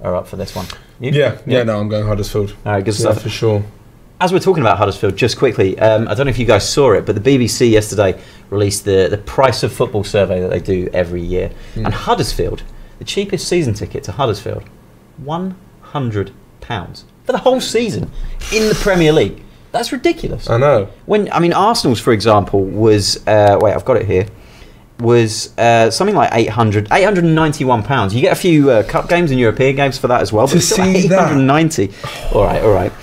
are up for this one. Yeah, no, I'm going Huddersfield. All right, good stuff. For sure. As we're talking about Huddersfield, just quickly, I don't know if you guys saw it, but the BBC yesterday released the price of football survey that they do every year. And Huddersfield, the cheapest season ticket to Huddersfield, £100 for the whole season in the Premier League. That's ridiculous. I know. Arsenal's, for example, was I've got it here. Was something like £891. You get a few cup games and European games for that as well, but it's still 890. All right.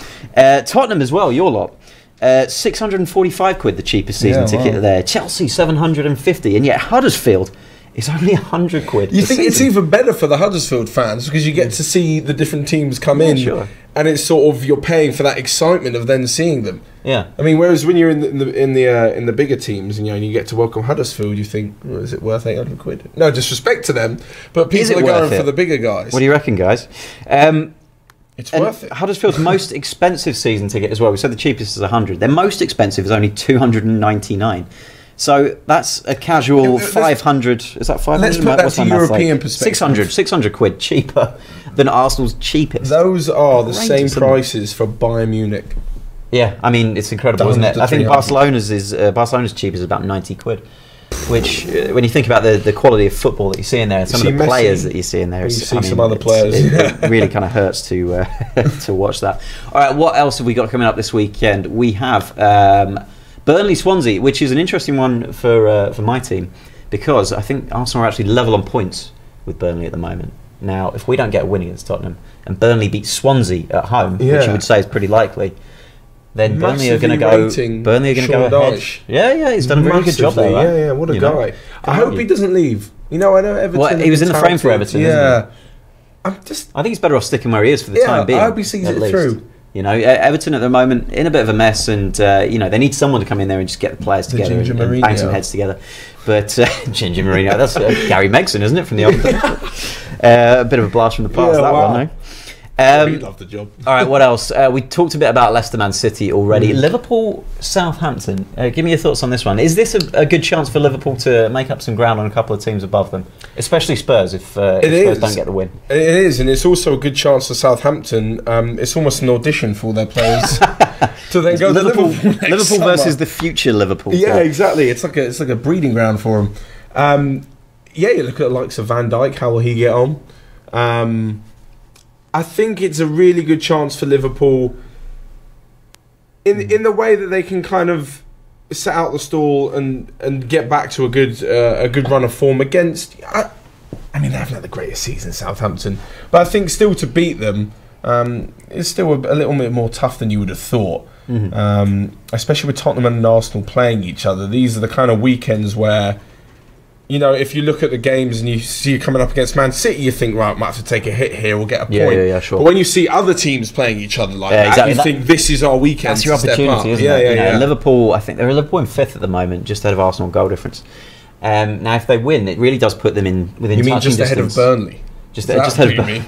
Tottenham as well, your lot. £645, the cheapest season ticket there. Chelsea, 750, and yet Huddersfield is only £100. You think it's even better for the Huddersfield fans because you get to see the different teams come in, and it's sort of you're paying for that excitement of then seeing them. Yeah, I mean, whereas when you're in the bigger teams, and you get to welcome Huddersfield, you think, is it worth £800? No disrespect to them, but people are going for the bigger guys. What do you reckon, guys? It's worth it. Huddersfield's most expensive season ticket as well. We said the cheapest is 100. Their most expensive is only 299. So that's a casual 500. Is that 500? Let's put that to European perspective. 600 quid cheaper than Arsenal's cheapest. Those are the same Outrageous, prices for Bayern Munich. Yeah, I mean it's incredible, isn't it? I think Barcelona's cheapest is about 90 quid. Which, when you think about the quality of football that you see in there, and some of the players that you see in there, some other players. It really kind of hurts to to watch that. All right, what else have we got coming up this weekend? We have Burnley Swansea, which is an interesting one for my team, because I think Arsenal are actually level on points with Burnley at the moment. Now, if we don't get a win against Tottenham and Burnley beat Swansea at home, which you would say is pretty likely, then Burnley are going to go. Burnley are going to go ahead. Yeah, he's done a really good job there. Yeah, what a guy! I hope he doesn't leave. I know Everton. Well, he was in the frame for Everton. Yeah, I think he's better off sticking where he is for the time being. I hope he sees it through. Everton at the moment in a bit of a mess, and they need someone to come in there and just get the players together and bang some heads together. But Ginger Mourinho, that's Gary Megson, isn't it, from the old? A bit of a blast from the past, one, no? He loved the job. All right, what else? We talked a bit about Leicester Man City already. Liverpool Southampton. Give me your thoughts on this one. Is this a good chance for Liverpool to make up some ground on a couple of teams above them, especially Spurs if Spurs don't get the win? It is, and it's also a good chance for Southampton. It's almost an audition for all their players to then go to Liverpool versus the future Liverpool. Yeah, exactly. It's like a breeding ground for them. You look at the likes of Van Dijk. How will he get on? I think it's a really good chance for Liverpool in the way that they can kind of set out the stall and get back to a good run of form against. I mean, they haven't had the greatest season, Southampton, but I think still to beat them is still a little bit more tough than you would have thought. Especially with Tottenham and Arsenal playing each other. These are the kind of weekends where, if you look at the games and you see you coming up against Man City, you think, right, might have to take a hit here or get a point. Yeah, sure. But when you see other teams playing each other like that, exactly. You think this is our weekend. That's your opportunity, isn't it? Yeah. Liverpool, I think they're Liverpool in 5th at the moment, just ahead of Arsenal goal difference. Now, if they win, it really does put them within you mean touching just distance. Ahead of Burnley? Just ahead of Burnley.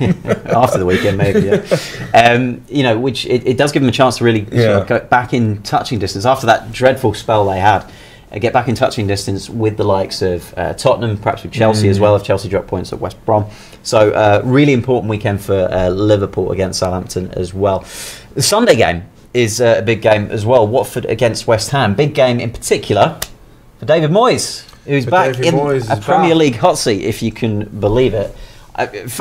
After the weekend, maybe, yeah. Which it does give them a chance to really sort of go back in touching distance after that dreadful spell they had. Get back in touching distance with the likes of Tottenham, perhaps with Chelsea as well, if Chelsea drop points at West Brom. So, really important weekend for Liverpool against Southampton as well. The Sunday game is a big game as well. Watford against West Ham. Big game in particular for David Moyes, who's back in a Premier League hot seat, if you can believe it. I look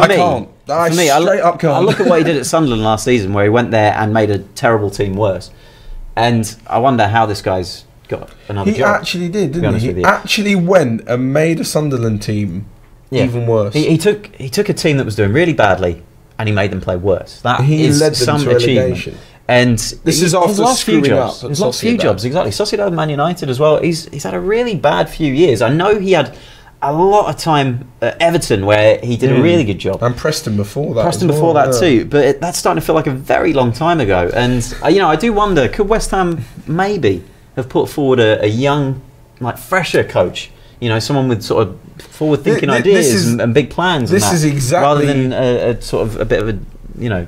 at what he did at Sunderland last season, where he went there and made a terrible team worse. And I wonder how this guy's got another job. He actually did, didn't he? He actually went and made a Sunderland team even worse. He took a team that was doing really badly and he made them play worse. He led them to relegation. And this is after screwing up. His last few jobs, exactly. Sociedad, Man United as well. He's had a really bad few years. I know he had a lot of time at Everton where he did a really good job. And Preston before that. Too. But that's starting to feel like a very long time ago. And I do wonder, could West Ham maybe have put forward a young, fresher coach? Someone with sort of forward-thinking ideas and big plans. Rather than a sort of a bit of a,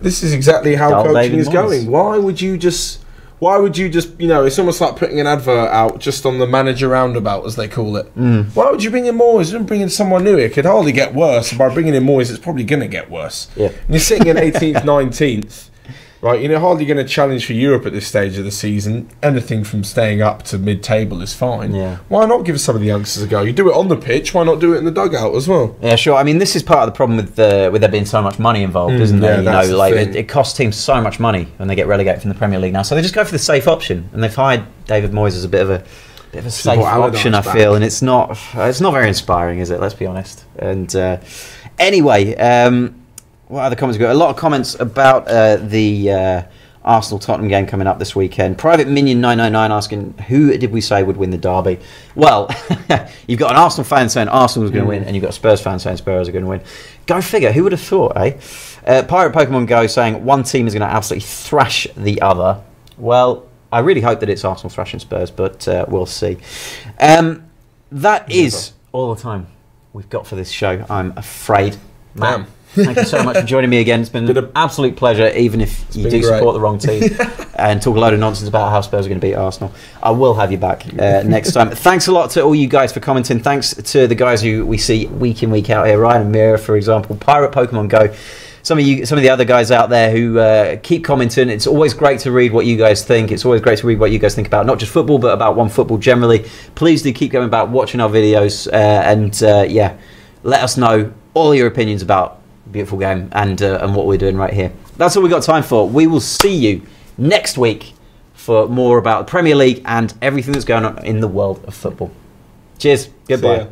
This is exactly how coaching is going. Why would you just? It's almost like putting an advert out just on the manager roundabout, as they call it. Why would you bring in Moyes? You don't bring in someone new. It could hardly get worse. By bringing in Moyes, it's probably going to get worse. Yeah. And you're sitting in 18th, 19th. Right, you're hardly going to challenge for Europe at this stage of the season. Anything from staying up to mid-table is fine. Yeah. Why not give some of the youngsters a go? You do it on the pitch, why not do it in the dugout as well? Yeah, sure. I mean, this is part of the problem with there being so much money involved, isn't there? It costs teams so much money when they get relegated from the Premier League now. So they just go for the safe option, and they've hired David Moyes as a bit of a safe option, I feel, and it's not very inspiring, is it? Let's be honest. And anyway. What other comments we got? A lot of comments about the Arsenal-Tottenham game coming up this weekend. Private Minion 999 asking, who did we say would win the derby? Well, you've got an Arsenal fan saying Arsenal was going to win, and you've got a Spurs fan saying Spurs are going to win. Go figure. Who would have thought, eh? Pirate Pokemon Go saying one team is going to absolutely thrash the other. Well, I really hope that it's Arsenal thrashing Spurs, but we'll see. That is all the time we've got for this show, I'm afraid. Matt, Thank you so much for joining me again. It's been an absolute pleasure, even if you do support the wrong team and talk a load of nonsense about how Spurs are going to beat Arsenal. I will have you back next time. Thanks a lot to all you guys for commenting. Thanks to the guys who we see week in, week out here. Ryan and Mira, for example. Pirate Pokemon Go. Some of the other guys out there who keep commenting. It's always great to read what you guys think. It's always great to read what you guys think about not just football, but about Onefootball generally. Please do keep going about watching our videos and let us know all your opinions about the beautiful game and what we're doing right here. That's all we've got time for. We will see you next week for more about the Premier League and everything that's going on in the world of football. Cheers. Goodbye.